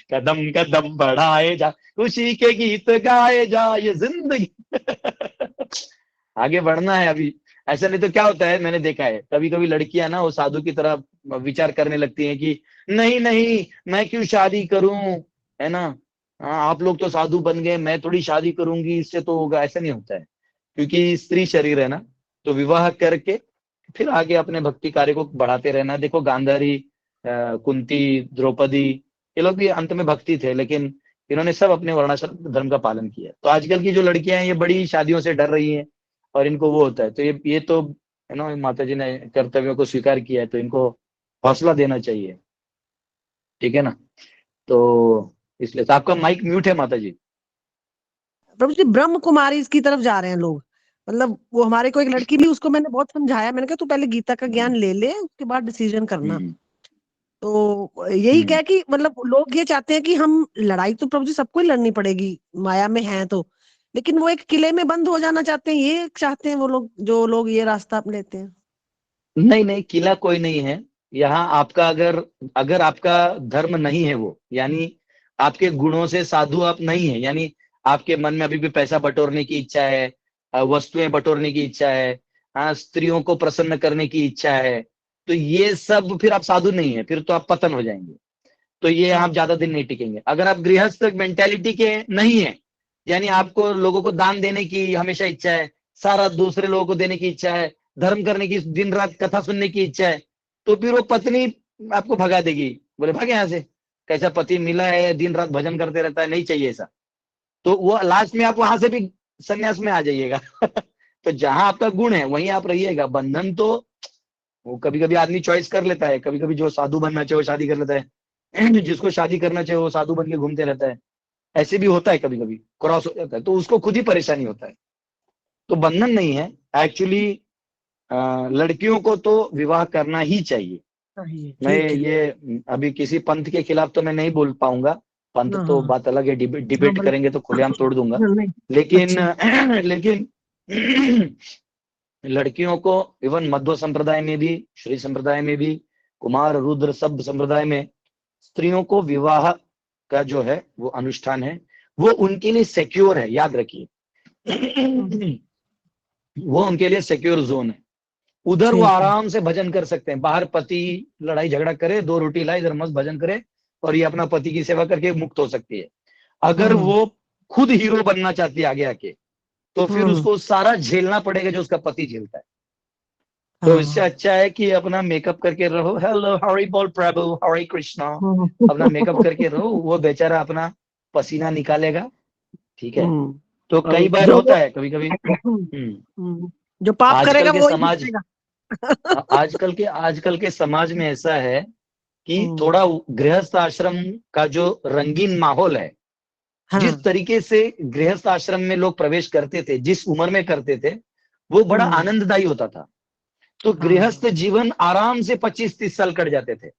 कदम कदम बढ़ाए जा, खुशी के गीत गाए जा, ये जिंदगी। आगे बढ़ना है अभी। ऐसा नहीं तो क्या होता है, मैंने देखा है कभी कभी लड़कियां ना वो साधु की तरह विचार करने लगती हैं कि नहीं नहीं, मैं क्यों शादी करूं, है ना। हाँ, आप लोग तो साधु बन गए, मैं थोड़ी शादी करूंगी, इससे तो होगा। ऐसा नहीं होता है, क्योंकि स्त्री शरीर है ना, तो विवाह करके फिर आगे अपने भक्ति कार्य को बढ़ाते रहना। देखो गांधारी, कुंती, द्रौपदी, ये लोग भी अंत में भक्ति थे, लेकिन इन्होंने सब अपने वर्णाश्रम धर्म का पालन किया। तो आजकल की जो लड़कियां हैं ये बड़ी शादियों से डर रही हैं, और इनको वो होता है। तो ये तो है ना, माता जी ने कर्तव्यों को स्वीकार किया है, तो इनको हौसला देना चाहिए। ठीक है ना। तो इसलिए तो आपका माइक म्यूट है माता जी। प्रभु जी, ब्रह्म कुमारी इसकी तरफ जा रहे हैं लोग। मतलब वो हमारे को एक लड़की भी, उसको मैंने बहुत समझाया। मैंने कहा तू पहले गीता का ज्ञान ले ले, उसके बाद डिसीजन करना। तो यही क्या कि मतलब लोग ये चाहते हैं कि हम लड़ाई तो प्रभु जी सबको ही लड़नी पड़ेगी, माया में है तो, लेकिन वो एक किले में बंद हो जाना चाहते हैं। ये चाहते हैं वो लोग, जो लोग ये रास्ता अपनाते हैं। नहीं नहीं, किला कोई नहीं है यहाँ आपका। अगर आपका धर्म नहीं है वो, यानी आपके गुणों से साधु आप नहीं है, यानी आपके मन में अभी भी पैसा बटोरने की इच्छा है, वस्तुएं बटोरने की इच्छा है, हाँ, स्त्रियों को प्रसन्न करने की इच्छा है, तो ये सब फिर आप साधु नहीं है, फिर तो आप पतन हो जाएंगे। तो ये आप ज्यादा दिन नहीं टिकेंगे। अगर आप गृहस्थ मेंटेलिटी के नहीं है, यानी आपको लोगों को दान देने की हमेशा इच्छा है, सारा दूसरे लोगों को देने की इच्छा है, धर्म करने की, दिन रात कथा सुनने की इच्छा है, तो फिर वो पत्नी आपको भगा देगी, बोले भागे यहाँ से, कैसा पति मिला है, दिन रात भजन करते रहता है, नहीं चाहिए ऐसा। तो वो लास्ट में आप वहां से भी संन्यास में आ जाइएगा। तो जहां आपका गुण है वहीं आप रहिएगा। बंधन तो वो कभी कभी आदमी चॉइस कर लेता है, कभी कभी जो साधु बनना चाहिए वो शादी कर लेता है, जिसको शादी करना चाहिए वो साधु बन के घूमते रहता है। ऐसे भी होता है, कभी कभी क्रॉस हो जाता है, तो उसको खुद ही परेशानी होता है। तो बंधन नहीं है एक्चुअली। लड़कियों को तो विवाह करना ही चाहिए। मैं ये अभी किसी पंथ के खिलाफ तो मैं नहीं बोल पाऊंगा, पंथ तो बात अलग है, डिबेट करेंगे तो खुलेआम तोड़ दूंगा। लेकिन लेकिन लड़कियों को इवन मध्व संप्रदाय में भी, श्री संप्रदाय में भी, कुमार रुद्र सब संप्रदाय में स्त्रियों को विवाह का जो है वो अनुष्ठान है, वो उनके लिए सिक्योर है, याद रखिए। वो उनके लिए सिक्योर जोन है। उधर वो आराम से भजन कर सकते हैं। बाहर पति लड़ाई झगड़ा करे, 2 रोटी लाए, इधर मस्त भजन करे, और ये अपना पति की सेवा करके मुक्त हो सकती है। अगर वो खुद हीरो बनना चाहती है आगे आके, तो फिर उसको सारा झेलना पड़ेगा जो उसका पति झेलता है। तो इससे अच्छा है कि अपना मेकअप करके रहो, हेलो हरि बोल प्रभु हरे कृष्णा, अपना मेकअप करके रहो, वो बेचारा अपना पसीना निकालेगा, ठीक है। तो कई बार जो होता है कभी कभी जो पाप आजकल करेगा के वो समाज आजकल के समाज में ऐसा है कि थोड़ा गृहस्थ आश्रम का जो रंगीन माहौल है, जिस तरीके से गृहस्थ आश्रम में लोग प्रवेश करते थे, जिस उम्र में करते थे, वो बड़ा आनंददायी होता था। तो गृहस्थ जीवन आराम से 25-30 साल कट जाते थे।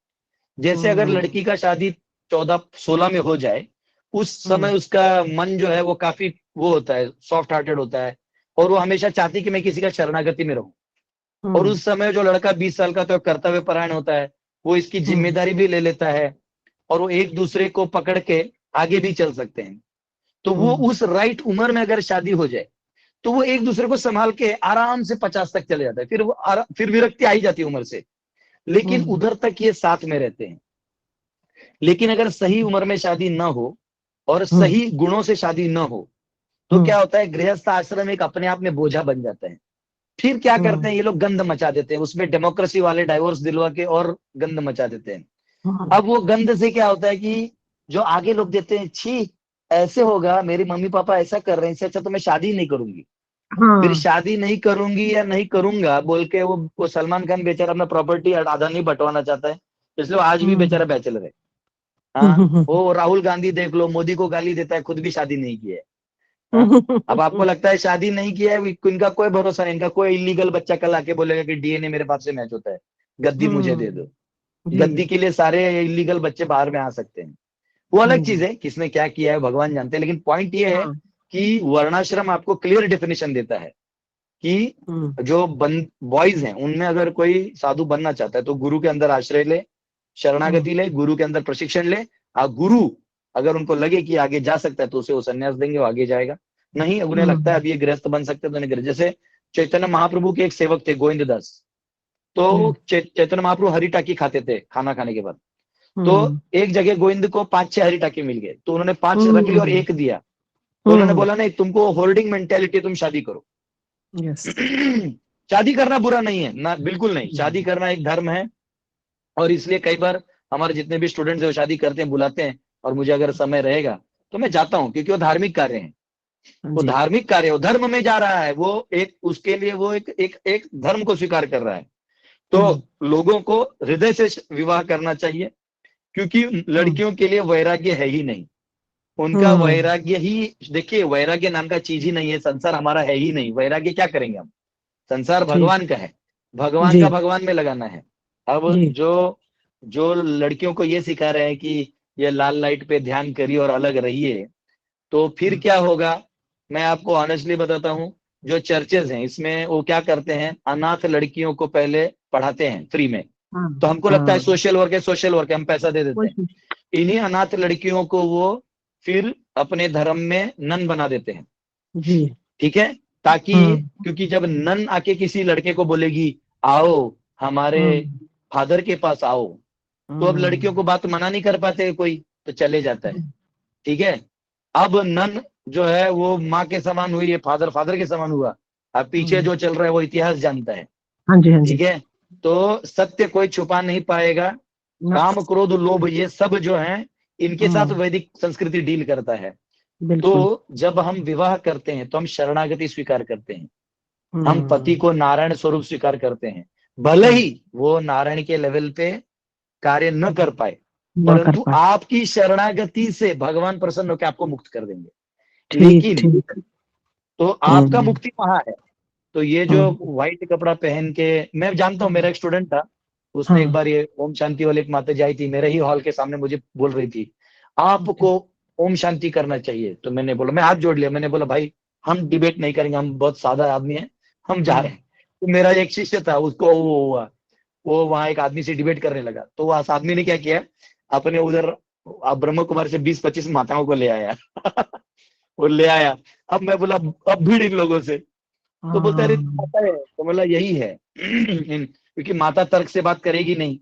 जैसे अगर लड़की का शादी 14-16 में हो जाए, उस समय उसका मन जो है वो काफी वो होता है, सॉफ्ट हार्टेड होता है, और वो हमेशा चाहती कि मैं किसी का शरणागति में रहूं। और उस समय जो लड़का 20 साल का तो कर्तव्य परायण होता है, वो इसकी जिम्मेदारी भी ले लेता है, और वो एक दूसरे को पकड़ के आगे भी चल सकते हैं। तो वो उस राइट उम्र में अगर शादी हो जाए, तो वो एक दूसरे को संभाल के आराम से 50 तक चले जाता है। फिर विरक्ति आ ही जाती है उम्र से, लेकिन उधर तक ये साथ में रहते हैं। लेकिन अगर सही उम्र में शादी ना हो और सही गुणों से शादी ना हो, तो क्या होता है, गृहस्थ आश्रम एक अपने आप में बोझा बन जाता है। फिर क्या करते हैं ये लोग, गंद मचा देते हैं, उसमें डेमोक्रेसी वाले डाइवोर्स दिलवा के और गंद मचा देते हैं। अब वो गंद से क्या होता है कि जो आगे लोग देते हैं, छी ऐसे होगा, मेरे मम्मी पापा ऐसा कर रहे हैं, इससे अच्छा तो मैं शादी नहीं करूंगी। फिर शादी नहीं करूंगी या नहीं करूंगा बोल के वो सलमान खान बेचारा अपना प्रॉपर्टी आधा नहीं बंटवाना चाहता है, इसलिए वो आज भी बेचारा बैचलर है। हाँ, वो राहुल गांधी देख लो, मोदी को गाली देता है, खुद भी शादी नहीं की है। अब आपको लगता है शादी नहीं किया है, इनका कोई भरोसा नहीं, इनका कोई इलीगल बच्चा कल आके बोलेगा कि डीएनए मेरे बाप से मैच होता है, गद्दी मुझे दे दो। गद्दी के लिए सारे इलीगल बच्चे बाहर में आ सकते हैं, वो अलग चीज है, किसने क्या किया है भगवान जानते हैं। लेकिन पॉइंट ये है कि वर्णाश्रम आपको क्लियर डेफिनेशन देता है कि जो बॉयज हैं उनमें अगर कोई साधु बनना चाहता है तो गुरु के अंदर आश्रय ले, शरणागति ले, गुरु के अंदर प्रशिक्षण ले। गुरु अगर उनको लगे कि आगे जा सकता है तो उसे वो संन्यास देंगे, वो आगे जाएगा। नहीं उन्हें लगता है अब ये गृहस्थ बन सकते हैं तो नहीं। जैसे चैतन्य महाप्रभु के एक सेवक थे गोविंद दास, तो चैतन्य महाप्रभु हरी टाकी खाते थे खाना खाने के बाद। तो एक जगह गोविंद को 5-6 हरी टाकी मिल गए, तो उन्होंने 5 रख ली और 1 दिया। तो उन्होंने बोला नहीं, तुमको होल्डिंग मेंटेलिटी, तुम शादी करो। शादी करना बुरा नहीं है ना, बिल्कुल नहीं, शादी करना एक धर्म है। और इसलिए कई बार हमारे जितने भी स्टूडेंट्स है वो शादी करते हैं, बुलाते हैं, और मुझे अगर समय रहेगा तो मैं जाता हूँ, क्योंकि वो धार्मिक कार्य है, वो धार्मिक कार्य, वो धर्म में जा रहा है, वो एक उसके लिए वो एक धर्म को स्वीकार कर रहा है। तो लोगों को हृदय से विवाह करना चाहिए, क्योंकि लड़कियों के लिए वैराग्य है ही नहीं। उनका वैराग्य ही, देखिए वैराग्य नाम का चीज ही नहीं है, संसार हमारा है ही नहीं, वैराग्य क्या करेंगे हम, संसार भगवान का है, भगवान का भगवान में लगाना है। अब जो लड़कियों को ये सिखा रहे हैं कि ये लाल लाइट पे ध्यान करिए और अलग रहिए, तो फिर क्या होगा, मैं आपको ऑनेस्टली बताता हूँ, जो चर्चेज हैं इसमें वो क्या करते हैं, अनाथ लड़कियों को पहले पढ़ाते हैं फ्री में। तो हमको लगता है सोशल वर्क है, सोशल वर्क है, हम पैसा दे देते हैं। इन्हीं अनाथ लड़कियों को वो फिर अपने धर्म में नन बना देते हैं, ठीक है, ताकि क्योंकि जब नन आके किसी लड़के को बोलेगी आओ हमारे फादर के पास आओ, तो अब लड़कियों को बात मना नहीं कर पाते कोई, तो चले जाता है, ठीक है। अब नन जो है वो माँ के समान हुई है, फादर के समान हुआ। अब पीछे जो चल रहा है वो इतिहास जानता है, ठीक है। तो सत्य कोई छुपा नहीं पाएगा, काम क्रोध लोभ ये सब जो है इनके साथ वैदिक संस्कृति डील करता है। तो जब हम विवाह करते हैं तो हम शरणागति स्वीकार करते हैं, हम पति को नारायण स्वरूप स्वीकार करते हैं, भले ही वो नारायण के लेवल पे कार्य न कर पाए, परंतु आपकी शरणागति से भगवान प्रसन्न होकर आपको मुक्त कर देंगे। लेकिन तो आपका मुक्ति वहां है। तो ये जो व्हाइट कपड़ा पहन के, मैं जानता हूँ, मेरा एक स्टूडेंट था, उसने एक बार ये ओम शांति वाली एक माता जी आई थी, मेरे ही हॉल के सामने मुझे बोल रही थी आपको ओम शांति करना चाहिए। तो मैंने बोला, मैं हाथ जोड़ लिया, मैंने बोला भाई हम डिबेट नहीं करेंगे, हम बहुत सादा आदमी हैं, हम जा रहे हैं। तो मेरा एक शिष्य था, उसको वो हुआ, वो वहां एक आदमी से डिबेट करने लगा। तो उस आदमी ने क्या किया, अपने उधर ब्रह्म कुमार से 20-25 माताओं को ले आया वो ले आया। अब मैं बोला अब भीड़ इन लोगों से, तो बोलता है माता है, तो बोला यही है क्योंकि माता तर्क से बात करेगी नहीं,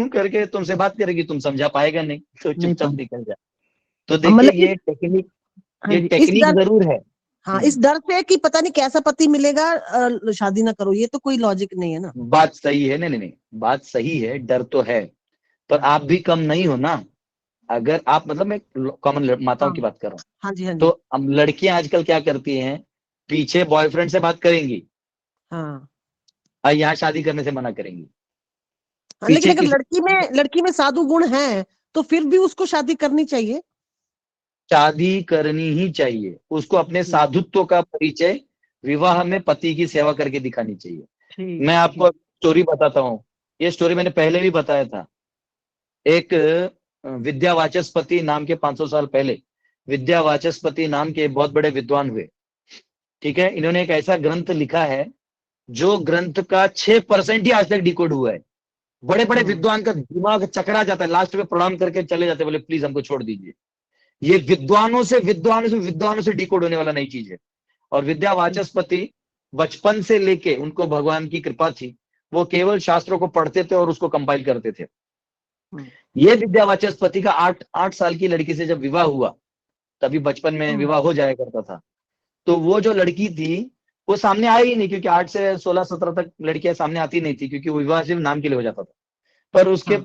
करके तुमसे बात करेगी, तुम समझा पाएगा नहीं, तो चुपचाप निकल जा। तो देखिए मतलब ये टेक्निक, हाँ ये जी, इस टेक्निक डर जरूर है। हाँ इस डर से कि पता नहीं कैसा पति मिलेगा, शादी ना करो, ये तो कोई लॉजिक नहीं है ना। बात सही है, नहीं नहीं नहीं, बात सही है, डर तो है, पर आप भी कम नहीं हो ना। अगर आप, मतलब मैं कॉमन माताओं हाँ की बात कर रहा हूँ, हाँ जी हाँ तो जी अब लड़कियां आजकल क्या करती हैं, पीछे बॉयफ्रेंड से बात करेंगी हाँ और यहाँ शादी करने से मना करेंगी। हाँ, लेकिन पीछे अगर किसी लड़की में साधु गुण है तो फिर भी उसको शादी करनी चाहिए। शादी करनी ही चाहिए, उसको अपने साधुत्व का परिचय विवाह में पति की सेवा करके दिखानी चाहिए। ठीक मैं आपको स्टोरी बताता हूँ, ये स्टोरी मैंने पहले भी बताया था। एक विद्या वाचस्पति नाम के 500 साल पहले विद्या वाचस्पति नाम के बहुत बड़े विद्वान हुए, ठीक है। इन्होंने एक ऐसा ग्रंथ लिखा है जो ग्रंथ का 6% ही आज तक डिकोड हुआ है। बड़े बड़े विद्वान का दिमाग चकरा जाता है, लास्ट में प्रणाम करके चले जाते हैं, बोले प्लीज हमको छोड़ दीजिए। ये विद्वानों से डिकोड होने वाला नई चीज है। और विद्या वाचस्पति बचपन से लेके, उनको भगवान की कृपा थी, वो केवल शास्त्रों को पढ़ते थे और उसको कंपाइल करते थे। ये विद्या वाचस्पति का 8 साल की लड़की से जब विवाह हुआ, तभी बचपन में विवाह हो जाया करता था, तो वो जो लड़की थी वो सामने आई ही नहीं, क्योंकि 8 से 16-17 तक लड़कियां सामने आती नहीं थी, क्योंकि वो विवाह सिर्फ नाम के लिए हो जाता था। पर उसके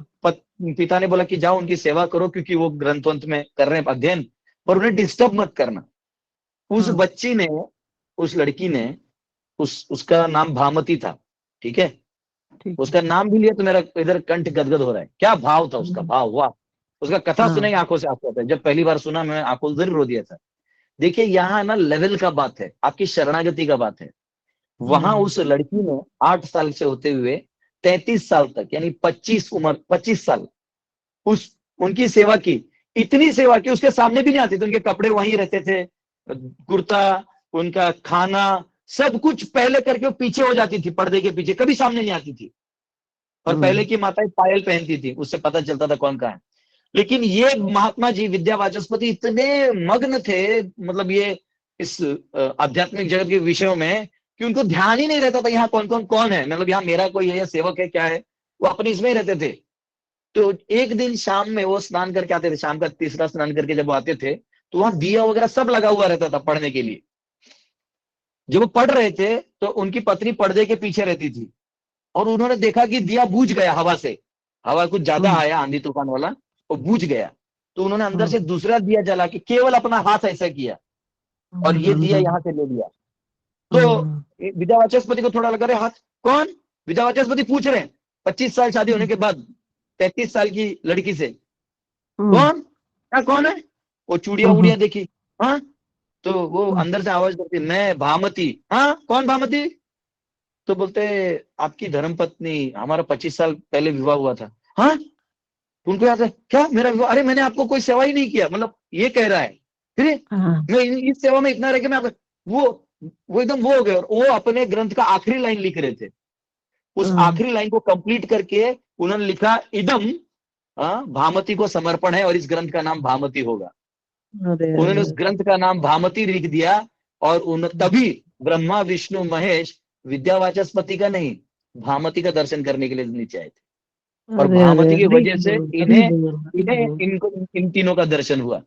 पिता ने बोला कि जाओ उनकी सेवा करो, क्योंकि वो ग्रंथवंत में कर रहे हैं अध्ययन, पर उन्हें डिस्टर्ब मत करना। उस बच्ची ने, उस लड़की ने, उसका नाम भामती था, ठीक है। उसका नाम भी लिया तो मेरा इधर कंठ गदगद हो रहा है। क्या भाव था उसका, भाव, वाह। उसका कथा सुनेंगे, आंखों से आंसू आता है। जब पहली बार सुना, मैं आंखों जरूर रो दिया था। देखिए यहाँ ना लेवल का बात है, आपकी शरणागति का बात है। वहां उस लड़की ने 8 साल से होते हुए 33 साल तक, यानी 25 साल उनकी सेवा की। इतनी सेवा की, उसके सामने भी नहीं आती थी। उनके कपड़े वहीं रहते थे, कुर्ता, उनका खाना, सब कुछ पहले करके वो पीछे हो जाती थी, पर्दे के पीछे, कभी सामने नहीं आती थी। और पहले की माताएं पायल पहनती थी, उससे पता चलता था कौन कहाँ है। लेकिन ये महात्मा जी विद्या वाचस्पति इतने मग्न थे, मतलब ये इस आध्यात्मिक जगत के विषयों में, कि उनको ध्यान ही नहीं रहता था यहाँ कौन है, मतलब यहाँ मेरा कोई है या सेवक है, क्या है। वो अपने इसमें ही रहते थे। तो एक दिन शाम में वो स्नान करके आते थे, शाम का तीसरा स्नान करके जब वो आते थे, तो वहां दिया वगैरह सब लगा हुआ रहता था पढ़ने के लिए। जब वो पढ़ रहे थे तो उनकी पत्नी पर्दे के पीछे रहती थी, और उन्होंने देखा कि दिया बुझ गया हवा से। हवा कुछ ज्यादा आया, आंधी तूफान वाला, वो बुझ गया। तो उन्होंने अंदर से दूसरा दिया जला के केवल अपना हाथ ऐसा किया, और ये दिया यहां से ले लिया। तो विद्या वाचस्पति को थोड़ा लगा, रहे हाथ कौन। विद्या वाचस्पति पूछ रहे हैं 25 साल शादी होने के बाद 33 साल की लड़की से, कौन, क्या कौन है। वो चूड़ियां उड़ियां देखी, हाँ। तो वो अंदर से आवाज करती, मैं भामती। हाँ, कौन भामती। तो बोलते, आपकी धर्मपत्नी, हमारा 25 साल पहले विवाह हुआ था। हाँ, उनको याद है क्या मेरा विवाह, अरे मैंने आपको कोई सेवा ही नहीं किया, मतलब ये कह रहा है। फिर मैं इस सेवा में इतना रह के मैं वो एकदम वो हो गए। और वो अपने ग्रंथ का आखिरी लाइन लिख रहे थे, उस आखिरी लाइन को कंप्लीट करके उन्होंने लिखा, इदम भामती को समर्पण है, और इस ग्रंथ का नाम भामती होगा। उन्होंने उस ग्रंथ का नाम भामती लिख दिया, और तभी ब्रह्मा विष्णु महेश विद्या वाचस्पति का नहीं, भामती का दर्शन करने के लिए नीचे आए थे। और भामती की वजह से इन तीनों का दर्शन हुआ।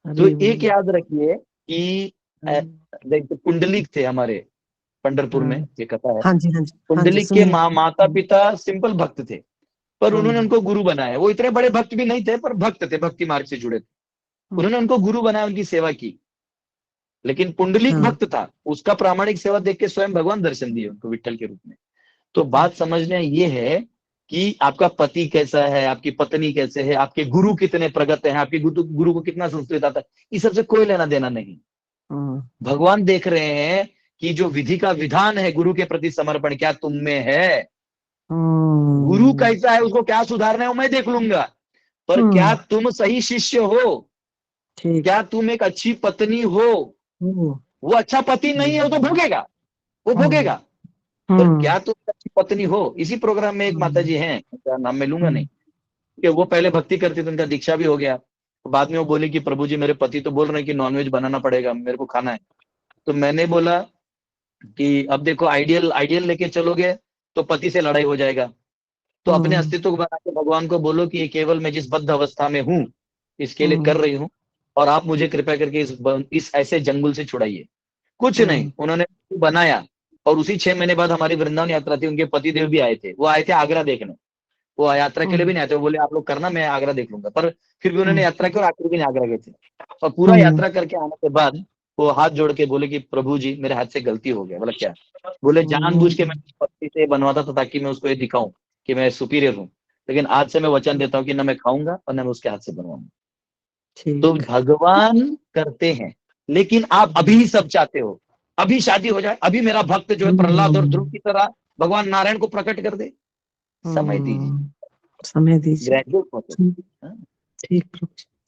तो एक याद रखिए कि पुंडलिक थे हमारे पंढरपुर में, ये कथा है। पुंडलिक के माता पिता सिंपल भक्त थे, पर उन्होंने उनको गुरु बनाया। वो इतने बड़े भक्त भी नहीं थे, पर भक्त थे, भक्ति मार्ग से जुड़े थे। उन्होंने उनको गुरु बनाया, उनकी सेवा की। लेकिन पुंडलिक भक्त था, उसका प्रामाणिक सेवा देख के स्वयं भगवान दर्शन दिए उनको विठ्ठल के रूप में। तो बात समझने ये है कि आपका पति कैसा है, आपकी पत्नी कैसे है, आपके गुरु कितने प्रगत हैं, आपके गुरु को कितना संस्कृत आता है, इस सबसे कोई लेना देना नहीं। भगवान देख रहे हैं कि जो विधि का विधान है गुरु के प्रति समर्पण, क्या तुम में है। गुरु कैसा है, उसको क्या सुधारना है वो मैं देख लूंगा, पर क्या तुम सही शिष्य हो, क्या तुम एक अच्छी पत्नी हो। वो अच्छा पति नहीं है, वो तो भोगेगा, वो भोगेगा, पर क्या तुम अच्छी पत्नी हो। इसी प्रोग्राम में एक माता जी हैं, क्या नाम मैं लूंगा नहीं, कि वो पहले भक्ति करती थी, उनका दीक्षा भी हो गया। तो बाद में वो बोली कि प्रभु जी मेरे पति तो बोल रहे हैं कि नॉनवेज बनाना पड़ेगा, मेरे को खाना है। तो मैंने बोला कि अब देखो, आइडियल लेके चलोगे तो पति से लड़ाई हो जाएगा। तो अपने अस्तित्व को बना के भगवान को बोलो कि ये केवल मैं जिस बद्ध अवस्था में हूँ इसके लिए कर रही हूँ, और आप मुझे कृपया करके इस ऐसे जंगल से छुड़ाइए। कुछ नहीं, उन्होंने बनाया। और उसी 6 महीने बाद हमारी वृंदावन यात्रा थी, उनके पतिदेव भी आए थे, वो आए थे आगरा देखने, वो यात्रा के लिए भी नहीं आए थे, वो बोले आप लोग करना, मैं आगरा देख लूंगा। पर फिर भी उन्होंने यात्रा की और आखिरी दिन आगरा गए थे। और पूरा यात्रा करके आने के बाद वो हाथ जोड़ के बोले कि प्रभु जी मेरे हाथ से गलती हो गया। बोला क्या? बोले जानबूझ के मैं पत्ती से बनवाता था ताकि मैं उसको ये दिखाऊं कि मैं सुपीरियर हूँ, लेकिन आज से मैं वचन देता हूँ कि न मैं खाऊंगा और न मैं उसके हाथ से बनवाऊंगा। तो भगवान करते हैं, लेकिन आप अभी सब चाहते हो, अभी शादी हो जाए, अभी मेरा भक्त जो है प्रहलाद और ध्रुव की तरह भगवान नारायण को प्रकट कर दे। समय दीजिए, समय दीजिए। ग्रेजुएट होते। ठीक,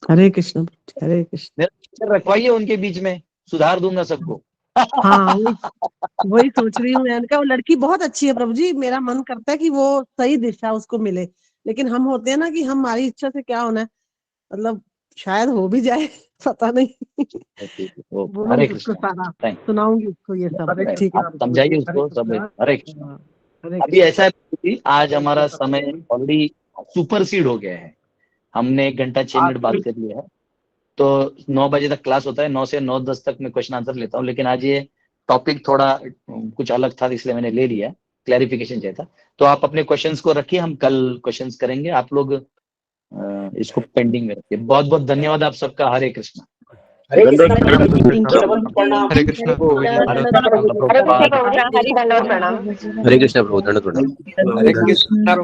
हरे कृष्ण, हरे कृष्ण। मेरा रखवाइए उनके बीच में, सुधार दूंगा सबको। हाँ, वही सोच रही हूँ मैं, वो लड़की बहुत अच्छी है प्रभु जी, मेरा मन करता है कि वो सही दिशा उसको मिले, लेकिन हम होते हैं ना कि हमारी इच्छा से क्या होना है, मतलब शायद हो भी जाए, पता नहीं। हरे कृष्ण, सुनाऊंगी उसको ये सब, ठीक है, समझाइए उसको सब। हरे कृष्ण। अभी ऐसा है, आज हमारा समय ऑलरेडी सुपरसीड हो गया है, हमने 1 घंटा 6 मिनट बात कर लिया है। तो 9 बजे तक क्लास होता है, 9 से 9:10 तक मैं क्वेश्चन आंसर लेता हूँ, लेकिन आज ये टॉपिक थोड़ा कुछ अलग था, इसलिए मैंने ले लिया, क्लैरिफिकेशन चाहिए था। तो आप अपने क्वेश्चंस को रखिए, हम कल क्वेश्चंस करेंगे, आप लोग इसको पेंडिंग में रखिए। बहुत बहुत धन्यवाद आप सबका। हरे कृष्ण। हरे कृष्ण। हरे कृष्ण प्रभु, हरे कृष्ण प्रभु, हरे कृष्ण प्रभु, दंडवत प्रणाम। हरे कृष्ण।